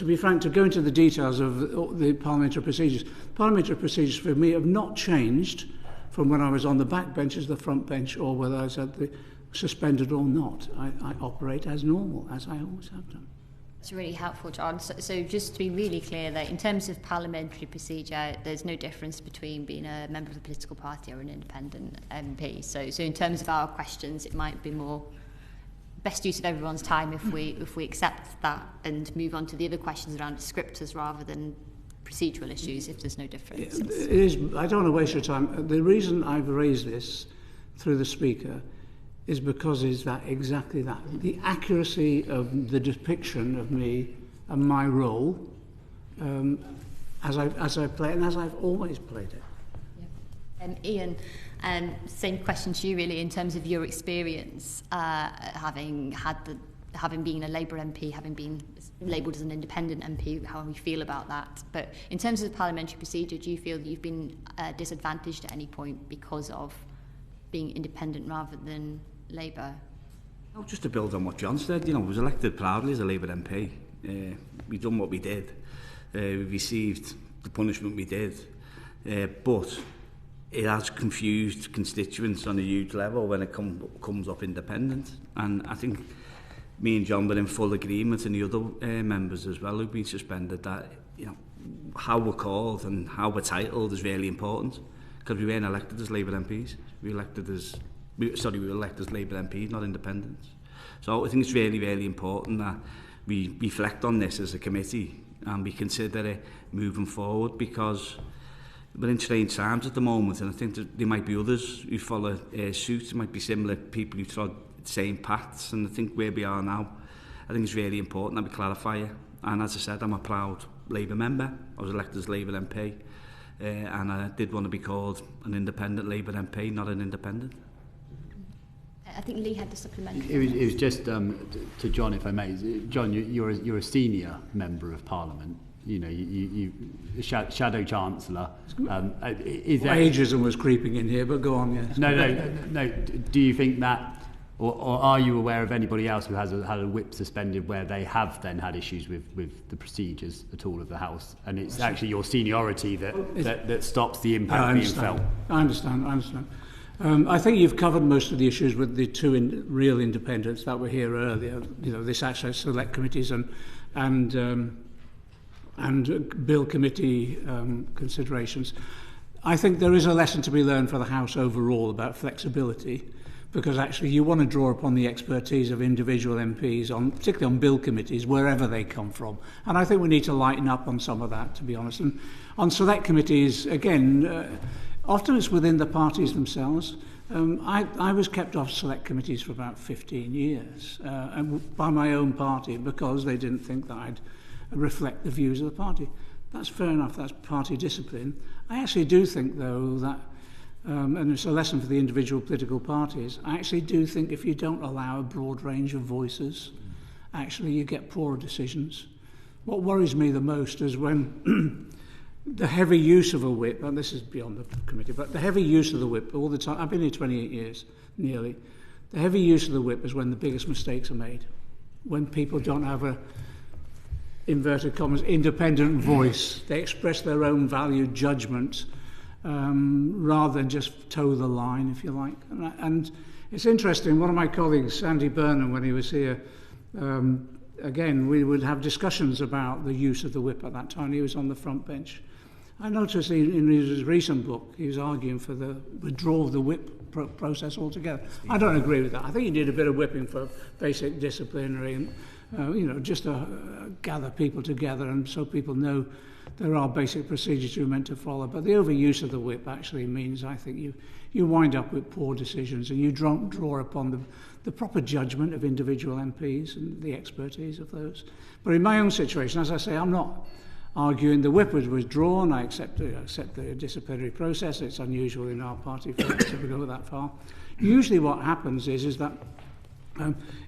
be frank, to go into the details of the parliamentary procedures. Parliamentary procedures for me have not changed from when I was on the back bench as the front bench, or whether I was at the suspended or not. I operate as normal, as I always have done. It's really helpful, John. So just to be really clear that in terms of parliamentary procedure, there's no difference between being a member of a political party or an independent MP. So in terms of our questions, it might be more best use of everyone's time if we accept that and move on to the other questions around descriptors rather than procedural issues if there's no difference. It is, I don't want to waste your time. The reason I've raised this through the Speaker is because it's that exactly that. The accuracy of the depiction of me and my role as I play it and as I've always played it. Yeah. Ian, same question to you really in terms of your experience having been a Labour MP, having been labelled as an independent MP, how you feel about that. But in terms of the parliamentary procedure, do you feel that you've been disadvantaged at any point because of being independent rather than Labour? Oh, just to build on what John said, I was elected proudly as a Labour MP. We've done what we did. We received the punishment we did. But it has confused constituents on a huge level when it comes up independent. And I think me and John were in full agreement, and the other members as well who've been suspended, that how we're called and how we're titled is really important, because we weren't elected as Labour MPs. We were elected as Labour MPs, not independents. So I think it's really, really important that we reflect on this as a committee and we consider it moving forward, because we're in strange times at the moment, and I think that there might be others who follow suit. There might be similar people who trod the same paths, and I think where we are now, I think it's really important that we clarify it. And as I said, I'm a proud Labour member. I was elected as Labour MP, and I did want to be called an independent Labour MP, not an independent. I think Lee had the supplementary. It was just to John, if I may. John, you're a senior member of Parliament. You Shadow Chancellor. Is there... Ageism was creeping in here, but go on, yes. No. Do you think that, or are you aware of anybody else who has had a whip suspended where they have then had issues with the procedures at all of the House, and it's actually your seniority that stops the impact being felt? I understand. I think you've covered most of the issues with the two real independents that were here earlier. This actually select committees and bill committee considerations. I think there is a lesson to be learned for the House overall about flexibility, because actually you want to draw upon the expertise of individual MPs, particularly on bill committees, wherever they come from. And I think we need to lighten up on some of that, to be honest. And on select committees, again, often it's within the parties themselves. I was kept off select committees for about 15 years by my own party because they didn't think that I'd reflect the views of the party. That's fair enough, that's party discipline. I actually do think, though, that, and it's a lesson for the individual political parties, I actually do think if you don't allow a broad range of voices, actually you get poorer decisions. What worries me the most is when the heavy use of a whip, and this is beyond the committee, but the heavy use of the whip all the time, I've been here 28 years, nearly, the heavy use of the whip is when the biggest mistakes are made, when people don't have a, inverted commas, independent voice. They express their own valued judgment rather than just toe the line, if you like. And it's interesting, one of my colleagues, Andy Byrne, when he was here, again, we would have discussions about the use of the whip at that time. He was on the front bench. I noticed in his recent book, he was arguing for the withdrawal of the whip process altogether. I don't agree with that. I think you need a bit of whipping for basic disciplinary and just to gather people together, and so people know there are basic procedures you're meant to follow. But the overuse of the whip actually means, I think, you wind up with poor decisions, and you draw upon the proper judgment of individual MPs and the expertise of those. But in my own situation, as I say, I'm not arguing the whip was withdrawn. I accept the disciplinary process. It's unusual in our party for us to go that far. Usually what happens is that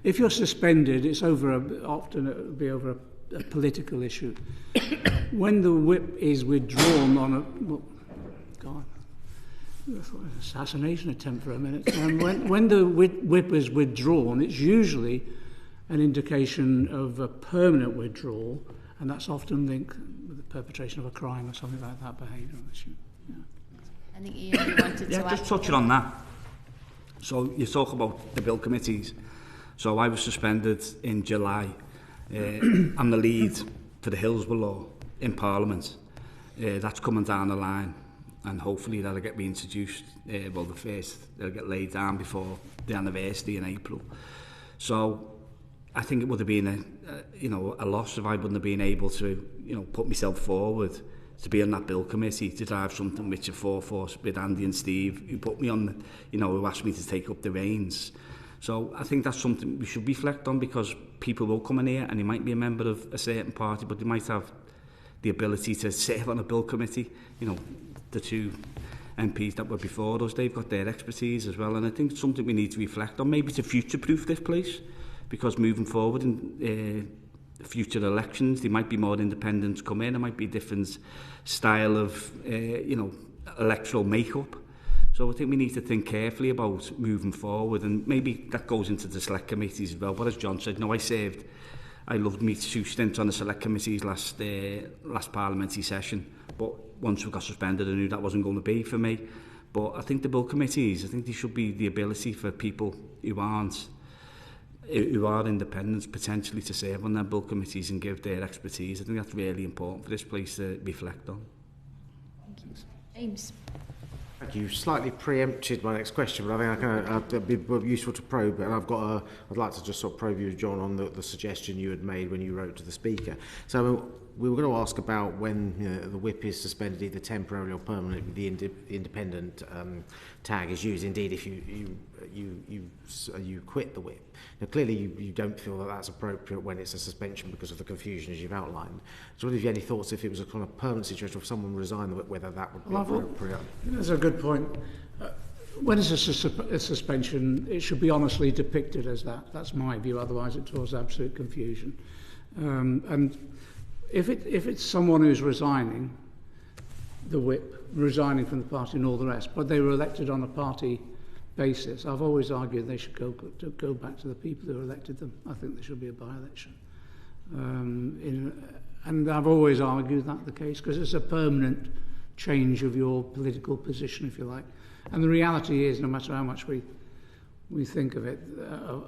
if you're suspended, it's often it will be over a political issue. When the whip is withdrawn on assassination attempt for a minute. When the whip is withdrawn, it's usually an indication of a permanent withdrawal, and that's often linked with the perpetration of a crime or something like that, behavioural issue. Yeah. I think Ian wanted to just touching on that. So you talk about the bill committees. So I was suspended in July I'm the lead for the Hillsborough law in Parliament. That's coming down the line, and hopefully that'll get reintroduced. Well, the first, it'll get laid down before the anniversary in April. So I think it would have been a loss if I wouldn't have been able to, put myself forward to be on that bill committee, to drive something which I fought for with Andy and Steve, who put me on, who asked me to take up the reins. So I think that's something we should reflect on, because people will come in here and they might be a member of a certain party, but they might have the ability to serve on a bill committee. The two MPs that were before us, they've got their expertise as well, and I think it's something we need to reflect on, maybe to future-proof this place, because moving forward in future elections, there might be more independents come in, there might be a different style of, electoral makeup. So I think we need to think carefully about moving forward, and maybe that goes into the select committees as well. But as John said, I loved me 2 stints on the select committees last parliamentary session, but once we got suspended, I knew that wasn't going to be for me. But I think the bill committees, I think there should be the ability for people who are independents potentially to serve on their bill committees and give their expertise. I think that's really important for this place to reflect on. James. Thank you. Slightly preempted my next question, but I think it'd be useful to probe. And I'd like to just sort of probe you, John, on the suggestion you had made when you wrote to the Speaker. So we were going to ask about when the whip is suspended, either temporarily or permanently. The independent tag is used. Indeed, if you quit the whip. Now, clearly, you don't feel that that's appropriate when it's a suspension because of the confusion as you've outlined. So, what have you any thoughts if it was a kind of permanent situation, if someone resigned the whip, whether that would be appropriate? That's a good point. When it's a suspension, it should be honestly depicted as that. That's my view. Otherwise, it draws absolute confusion. And if it's someone who's resigning the whip, resigning from the party and all the rest, but they were elected on a party basis, I've always argued they should go back to the people who elected them. I think there should be a by-election. And I've always argued that the case, because it's a permanent change of your political position, if you like. And the reality is, no matter how much we think of it,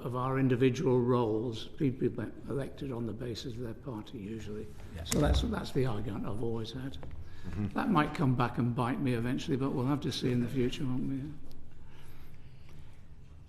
of our individual roles, people get elected on the basis of their party usually. Yes. So that's the argument I've always had. Mm-hmm. That might come back and bite me eventually, but we'll have to see in the future, won't we?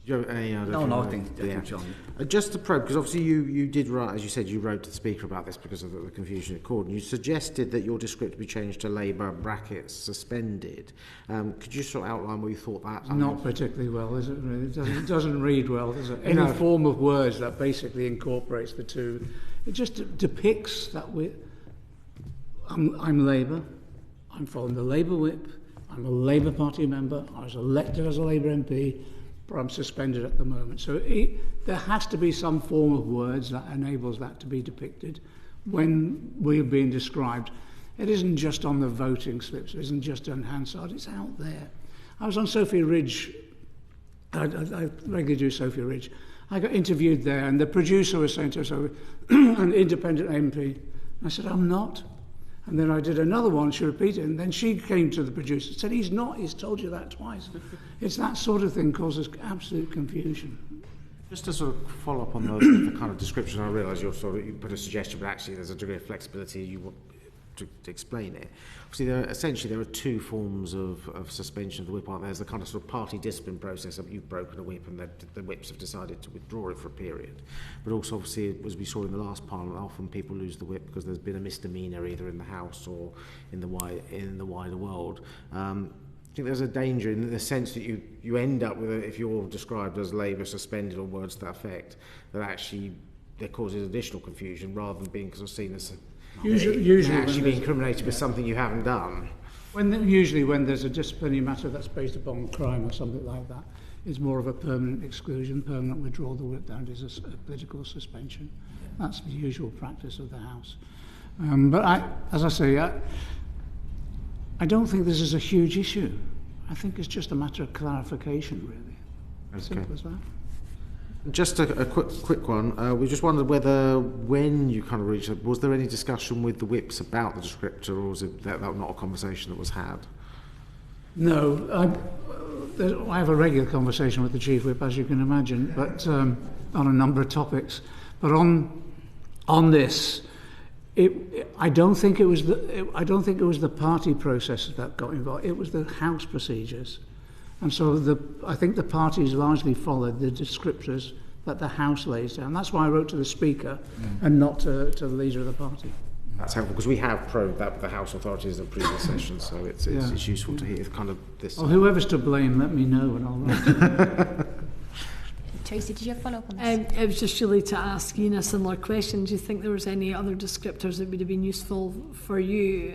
No, I think John. Just to probe, because obviously you did write, as you said, you wrote to the Speaker about this because of the confusion it caused, and you suggested that your description be changed to Labour brackets suspended. Could you sort of outline what you thought that? Not particularly well, is it? Really? It doesn't read well, does it? Any form of words that basically incorporates the two. It just depicts that I'm Labour. I'm following the Labour whip. I'm a Labour Party member. I was elected as a Labour MP. But I'm suspended at the moment. So there has to be some form of words that enables that to be depicted when we're being described. It isn't just on the voting slips. It isn't just on Hansard. It's out there. I was on Sophia Ridge. I regularly do Sophia Ridge. I got interviewed there, and the producer was saying to us, an independent MP. I said, I'm not. And then I did another one, she repeated it, and then she came to the producer and said, he's not, he's told you that twice. It's that sort of thing causes absolute confusion. Just to sort of follow up on the kind of description, I realise you put a suggestion, but actually there's a degree of flexibility you want to explain it. Obviously, there are two forms of suspension of the whip. There's the kind of sort of party discipline process of you've broken a whip and the whips have decided to withdraw it for a period. But also, obviously, as we saw in the last Parliament, often people lose the whip because there's been a misdemeanour either in the House or in the wider world. I think there's a danger in the sense that you end up with, if you're described as Labour suspended or words to that effect, that actually that causes additional confusion rather than being seen as usually actually being incriminated with something you haven't done. Usually when there's a disciplinary matter that's based upon crime or something like that, it's more of a permanent exclusion, permanent withdrawal of the whip down is a political suspension. That's the usual practice of the House. But as I say, I don't think this is a huge issue. I think it's just a matter of clarification, really. As simple as that. Just a quick one. We just wondered whether, when you kind of reached it, was there any discussion with the whips about the descriptor, or was it that not a conversation that was had? No. I have a regular conversation with the Chief Whip, as you can imagine, but on a number of topics. But on on this, I don't think it was the party process that got involved. It was the House procedures, and so I think the parties largely followed the descriptors that the House lays down. That's why I wrote to the Speaker and not to the leader of the party. That's helpful because we have probed that with the House authorities in previous sessions, so it's useful to hear kind of this. Well, whoever's to blame, let me know and I'll write. Tracy, did you have a follow-up on this? It was just really to ask Ian a similar question. Do you think there was any other descriptors that would have been useful for you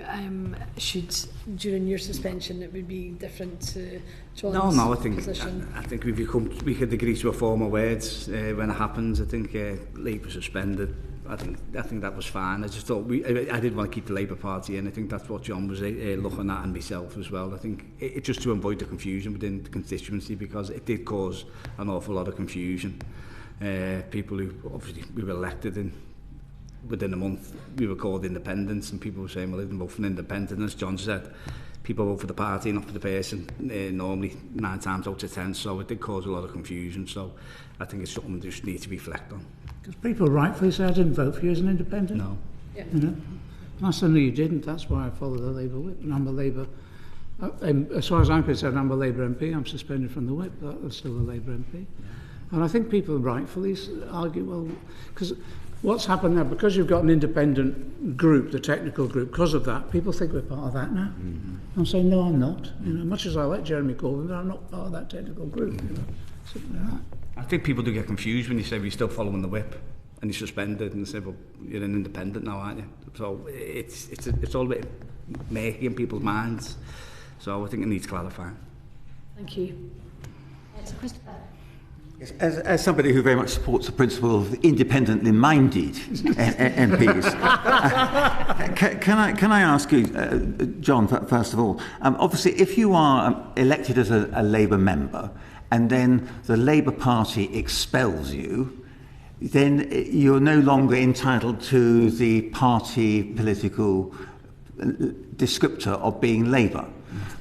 should, during your suspension, it would be different to John's position? I think we could agree to a form of words when it happens. I think Labour suspended. I think that was fine. I just thought I did want to keep the Labour Party in. I think that's what John was looking at, and myself as well. I think it just to avoid the confusion within the constituency, because it did cause an awful lot of confusion. People who obviously we were elected in within a month, we were called independents, and people were saying, well, they didn't vote for an independent. As John said, people vote for the party, not for the person, normally 9 times out of 10. So it did cause a lot of confusion. So I think it's something that just needs to be reflected on. Because people rightfully say, I didn't vote for you as an independent. No. Yeah. You know? And I said, no, you didn't. That's why I follow the Labour whip. And I'm a Labour... as far as I'm concerned, I'm a Labour MP. I'm suspended from the whip. I'm still a Labour MP. Yeah. And I think people rightfully argue, well, because what's happened now, because you've got an independent group, the technical group, because of that, people think we're part of that now. Mm-hmm. I'm saying, no, I'm not. You know, much as I like Jeremy Corbyn, but I'm not part of that technical group. You know, something like that. I think people do get confused when you say we're still following the whip and you're suspended, and they say, well, you're an independent now, aren't you? So it's all a bit murky in people's minds. So I think it needs clarifying. Thank you. So Christopher. Yes, as somebody who very much supports the principle of independently minded MPs, can I ask you, John, first of all, obviously if you are elected as a Labour member, and then the Labour Party expels you, then you're no longer entitled to the party political descriptor of being Labour.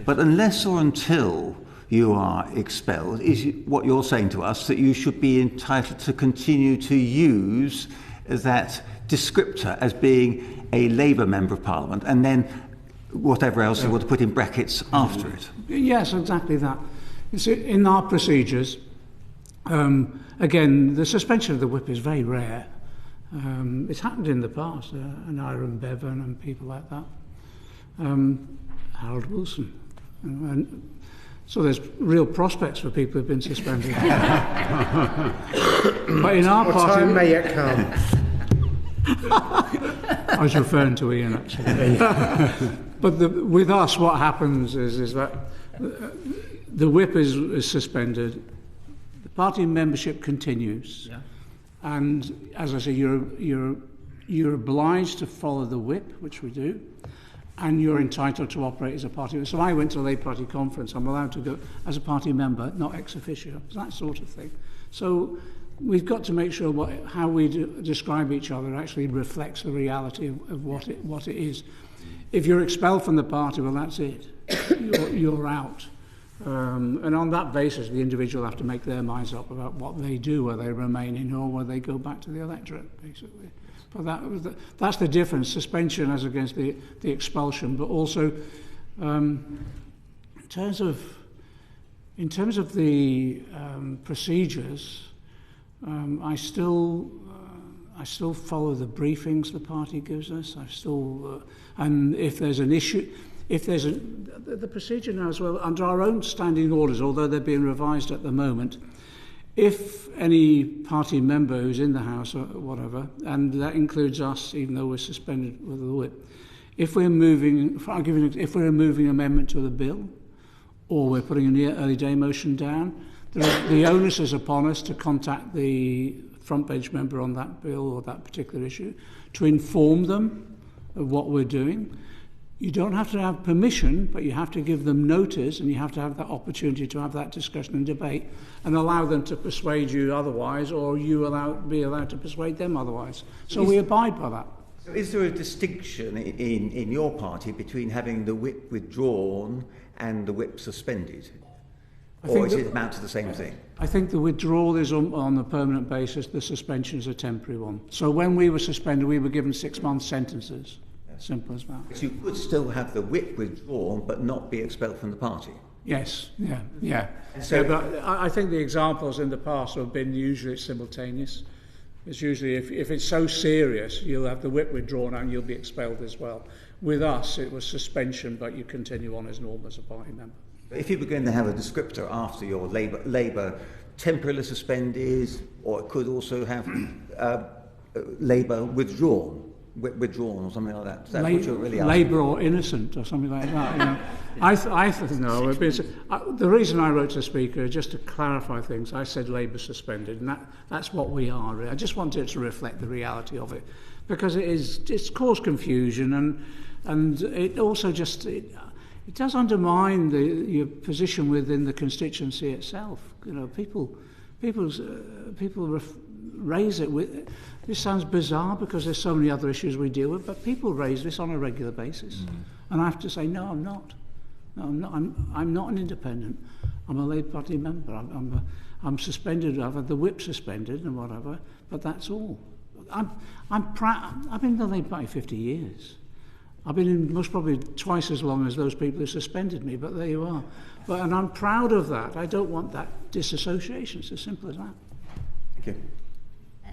But unless or until you are expelled, is what you're saying to us that you should be entitled to continue to use that descriptor as being a Labour Member of Parliament, and then whatever else you want to put in brackets after it? Yes, exactly that. You see, in our procedures, again, the suspension of the whip is very rare. It's happened in the past, and Aaron Bevan and people like that. Harold Wilson. And so there's real prospects for people who've been suspended. But in our party... time may it come? I was referring to Ian, actually. But with us, what happens is that the whip is suspended, the party membership continues, and as I say, you're obliged to follow the whip, which we do, and you're entitled to operate as a party. So I went to the Labour Party conference. I'm allowed to go as a party member, not ex officio, that sort of thing. So we've got to make sure how we describe each other actually reflects the reality of what it is. If you're expelled from the party, well, that's it. You're out. And on that basis, the individual have to make their minds up about what they do, whether they remain in or whether they go back to the electorate, basically. But that's the difference, suspension as against the expulsion. But also, in terms of the procedures, I still follow the briefings the party gives us. And if there's an issue, the procedure now as well, under our own standing orders, although they're being revised at the moment, if any party member who's in the House or whatever, and that includes us, even though we're suspended with the whip, if we're moving amendment to the bill, or we're putting an early day motion down, the onus is upon us to contact the front bench member on that bill or that particular issue to inform them of what we're doing. You don't have to have permission, but you have to give them notice, and you have to have that opportunity to have that discussion and debate and allow them to persuade you otherwise, or you be allowed to persuade them otherwise. So we abide by that. So is there a distinction in your party between having the whip withdrawn and the whip suspended? Or is it amount to the same thing? I think the withdrawal is on a permanent basis, the suspension is a temporary one. So when we were suspended, we were given 6-month sentences. Simple as that. So you could still have the whip withdrawn, but not be expelled from the party? Yes, yeah. So, but I think the examples in the past have been usually simultaneous. It's usually, if it's so serious, you'll have the whip withdrawn and you'll be expelled as well. With us, it was suspension, but you continue on as normal as a party member. if you were going to have a descriptor after your Labour temporarily suspended, or it could also have Labour withdrawn or something like that. Is that what you're really asking? Labour or innocent or something like that. You know. I think no. The reason I wrote to the Speaker, just to clarify things, I said Labour suspended, and that's what we are. Really. I just wanted to reflect the reality of it, because it's caused confusion, and it also just it does undermine your position within the constituency itself. You know, people raise it with. This sounds bizarre because there's so many other issues we deal with, but people raise this on a regular basis, and I have to say, no, I'm not. No, I'm not an independent. I'm a Labour Party member. I'm suspended. I've had the whip suspended and whatever, but that's all. I'm proud. I've been in the Labour Party 50 years. I've been in most probably twice as long as those people who suspended me, but there you are. And I'm proud of that. I don't want that disassociation. It's as simple as that. Thank you.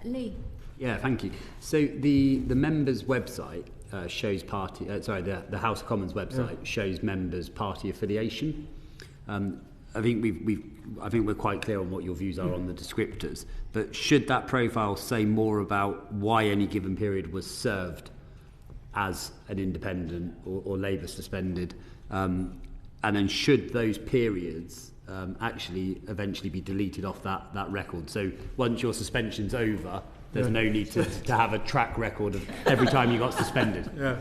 Lee. Yeah, thank you. So the members' website shows party. The House of Commons website shows members' party affiliation. I think we're quite clear on what your views are on the descriptors. But should that profile say more about why any given period was served as an independent or Labour suspended, and then should those periods actually eventually be deleted off that record? So once your suspension's over, there's no need to have a track record of every time you got suspended. Yeah.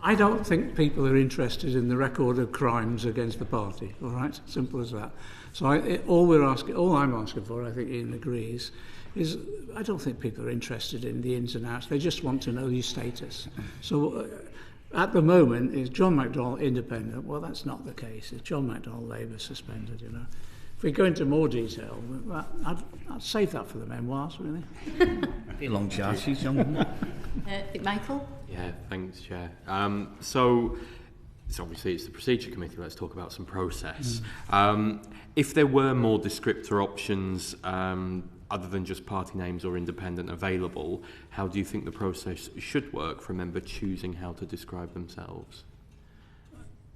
I don't think people are interested in the record of crimes against the party. All right, simple as that. So all I'm asking for, I think Ian agrees, is I don't think people are interested in the ins and outs. They just want to know your status. So at the moment, is John McDonnell independent? Well, that's not the case. Is John McDonnell Labour suspended? You know. If we go into more detail, I'd save that for the memoirs, really. Be a long charge, John. Michael? Yeah, thanks, Chair. So obviously it's the Procedure Committee. Let's talk about some process. If there were more descriptor options other than just party names or independent available, how do you think the process should work for a member choosing how to describe themselves?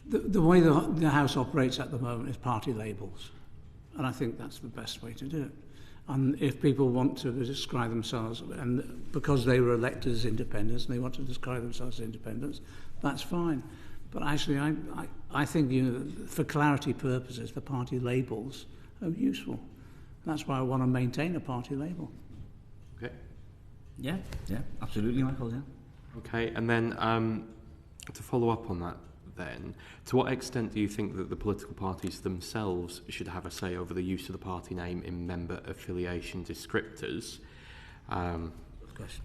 The way the House operates at the moment is party labels. And I think that's the best way to do it. And if people want to describe themselves, and because they were elected as independents and they want to describe themselves as independents, that's fine. But actually, I think for clarity purposes, the party labels are useful. That's why I want to maintain a party label. Okay. Yeah, absolutely, Michael, yeah. Okay, and then to follow up on that, then, to what extent do you think that the political parties themselves should have a say over the use of the party name in member affiliation descriptors? Good question.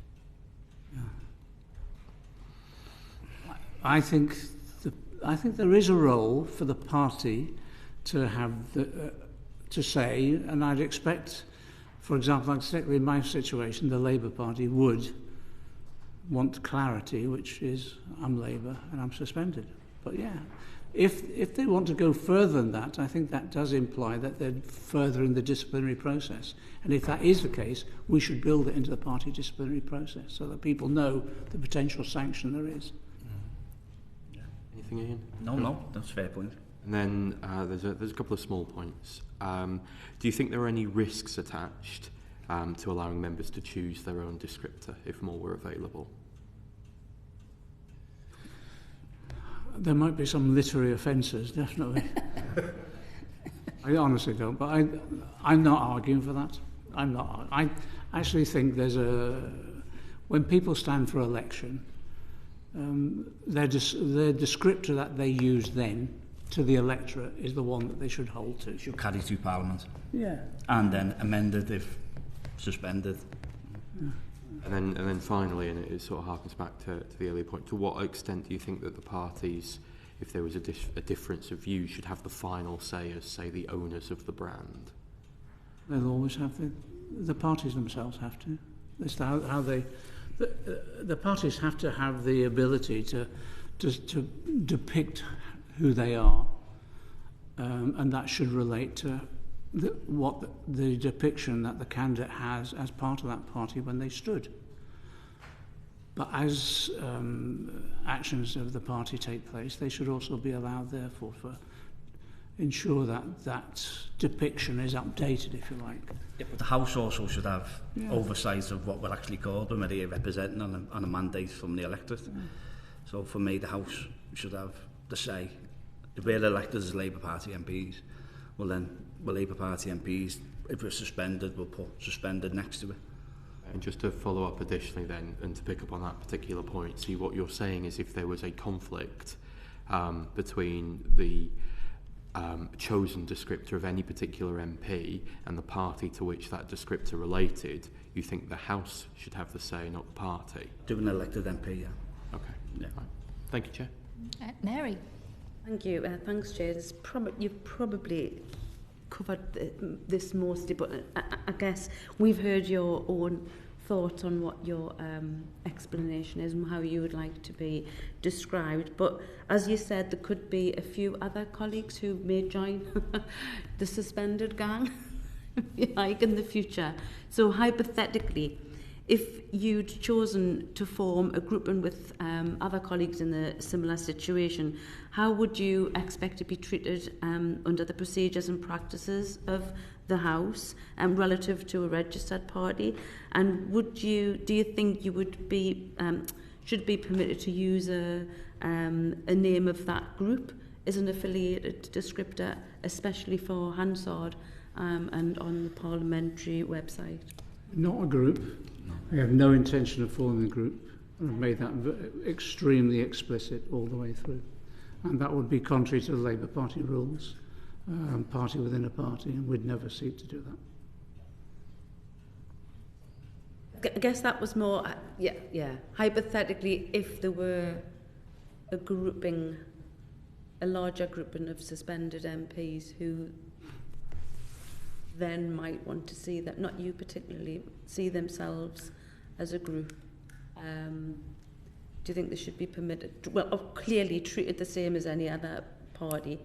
Yeah. I think there is a role for the party to have to say, and I'd expect, for example, in my situation, the Labour Party would want clarity, which is I'm Labour and I'm suspended. But yeah, if they want to go further than that, I think that does imply that they're furthering the disciplinary process. And if that is the case, we should build it into the party disciplinary process so that people know the potential sanction there is. Yeah. Anything, Ian? No, that's a fair point. And then there's a couple of small points. Do you think there are any risks attached to allowing members to choose their own descriptor if more were available? There might be some literary offences, definitely. I honestly don't, but I'm not arguing for that. I actually think when people stand for election, their descriptor that they use then to the electorate is the one that they should hold to. Should carry through Parliament. Yeah. And then amended if suspended. Yeah. And then finally, and it sort of harkens back to the earlier point, to what extent do you think that the parties if there was a difference of view, should have the final say as, say, the owners of the brand? They'll always have the parties themselves have to. That's how they. The parties have to have the ability to depict who they are, and that should relate to what the depiction that the candidate has as part of that party when they stood. But as actions of the party take place, they should also be allowed, therefore, to ensure that depiction is updated, if you like. Yeah, but the House also should have oversight of what we're actually called when we're representing on a mandate from the electorate. Yeah. So for me, the House should have the say. If we're elected as Labour Party MPs, well then, we're Labour Party MPs, if we're suspended, we'll put suspended next to it. And just to follow up additionally then, and to pick up on that particular point, see what you're saying is if there was a conflict between the chosen descriptor of any particular MP and the party to which that descriptor related, you think the House should have the say, not the party? Do an elected MP, yeah. Okay. Yeah. Right. Thank you, Chair. Mary. Thank you. Thanks, Chair. You've probably covered this mostly, but I guess we've heard your own thoughts on what your explanation is and how you would like to be described. But as you said, there could be a few other colleagues who may join the suspended gang, if you like, in the future. So hypothetically, if you'd chosen to form a grouping with other colleagues in a similar situation, how would you expect to be treated under the procedures and practices of the House relative to a registered party? And do you think you would be should be permitted to use a name of that group as an affiliated descriptor, especially for Hansard and on the parliamentary website? Not a group. We have no intention of forming a group. I've made that extremely explicit all the way through. And that would be contrary to the Labour Party rules, party within a party, and we'd never seek to do that. I guess that was more, hypothetically, if there were a larger grouping of suspended MPs who then might want to see that, not you particularly, see themselves as a group. Do you think they should be permitted, or clearly treated the same as any other party,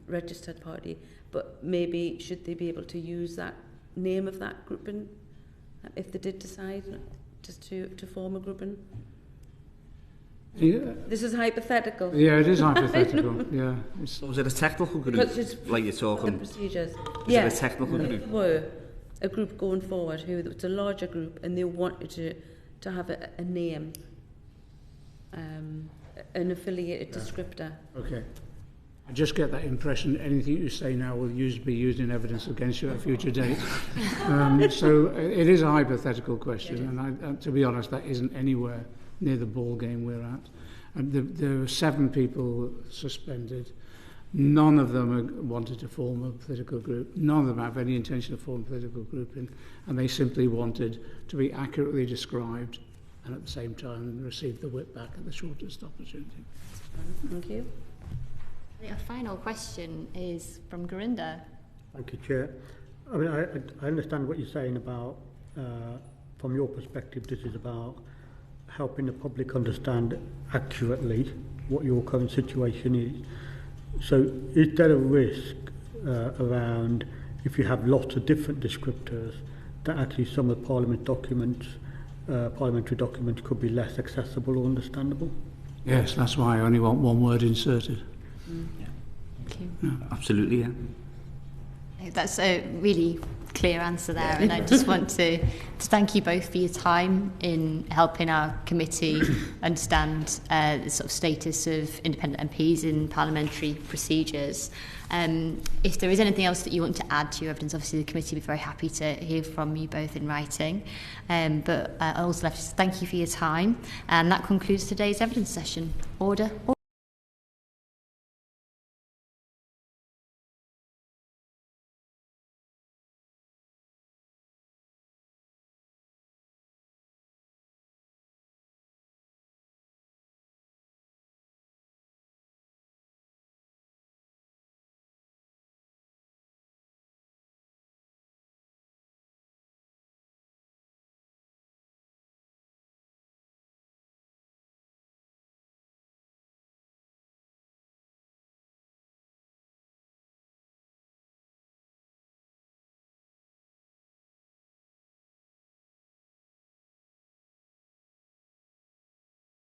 registered party, but maybe should they be able to use that name of that grouping if they did decide just to form a grouping? Yeah. This is hypothetical. Yeah, it is hypothetical. Yeah. So is it a technical group? Like you're talking? The procedures. Is it a technical group? If were a group going forward it's a larger group and they wanted to have a name, an affiliated descriptor. Okay. I just get that impression anything you say now will be used in evidence against you at a future date. So it is a hypothetical question, and to be honest, that isn't anywhere near the ball game we're at. There were 7 people suspended. None of them wanted to form a political group. None of them have any intention of forming a political group, and they simply wanted to be accurately described and at the same time receive the whip back at the shortest opportunity. Thank you. A final question is from Gurinder. Thank you, Chair. I mean, I understand what you're saying about, from your perspective, this is about helping the public understand accurately what your current situation is. So is there a risk around, if you have lots of different descriptors, that actually some of the parliamentary documents could be less accessible or understandable? Yes, that's why I only want one word inserted. Yeah. Thank you. Yeah. Absolutely, yeah. That's a really clear answer there, and I just want to thank you both for your time in helping our committee understand the sort of status of independent MPs in parliamentary procedures. If there is anything else that you want to add to your evidence, obviously the committee will be very happy to hear from you both in writing. But I also have to thank you for your time, and that concludes today's evidence session. Order.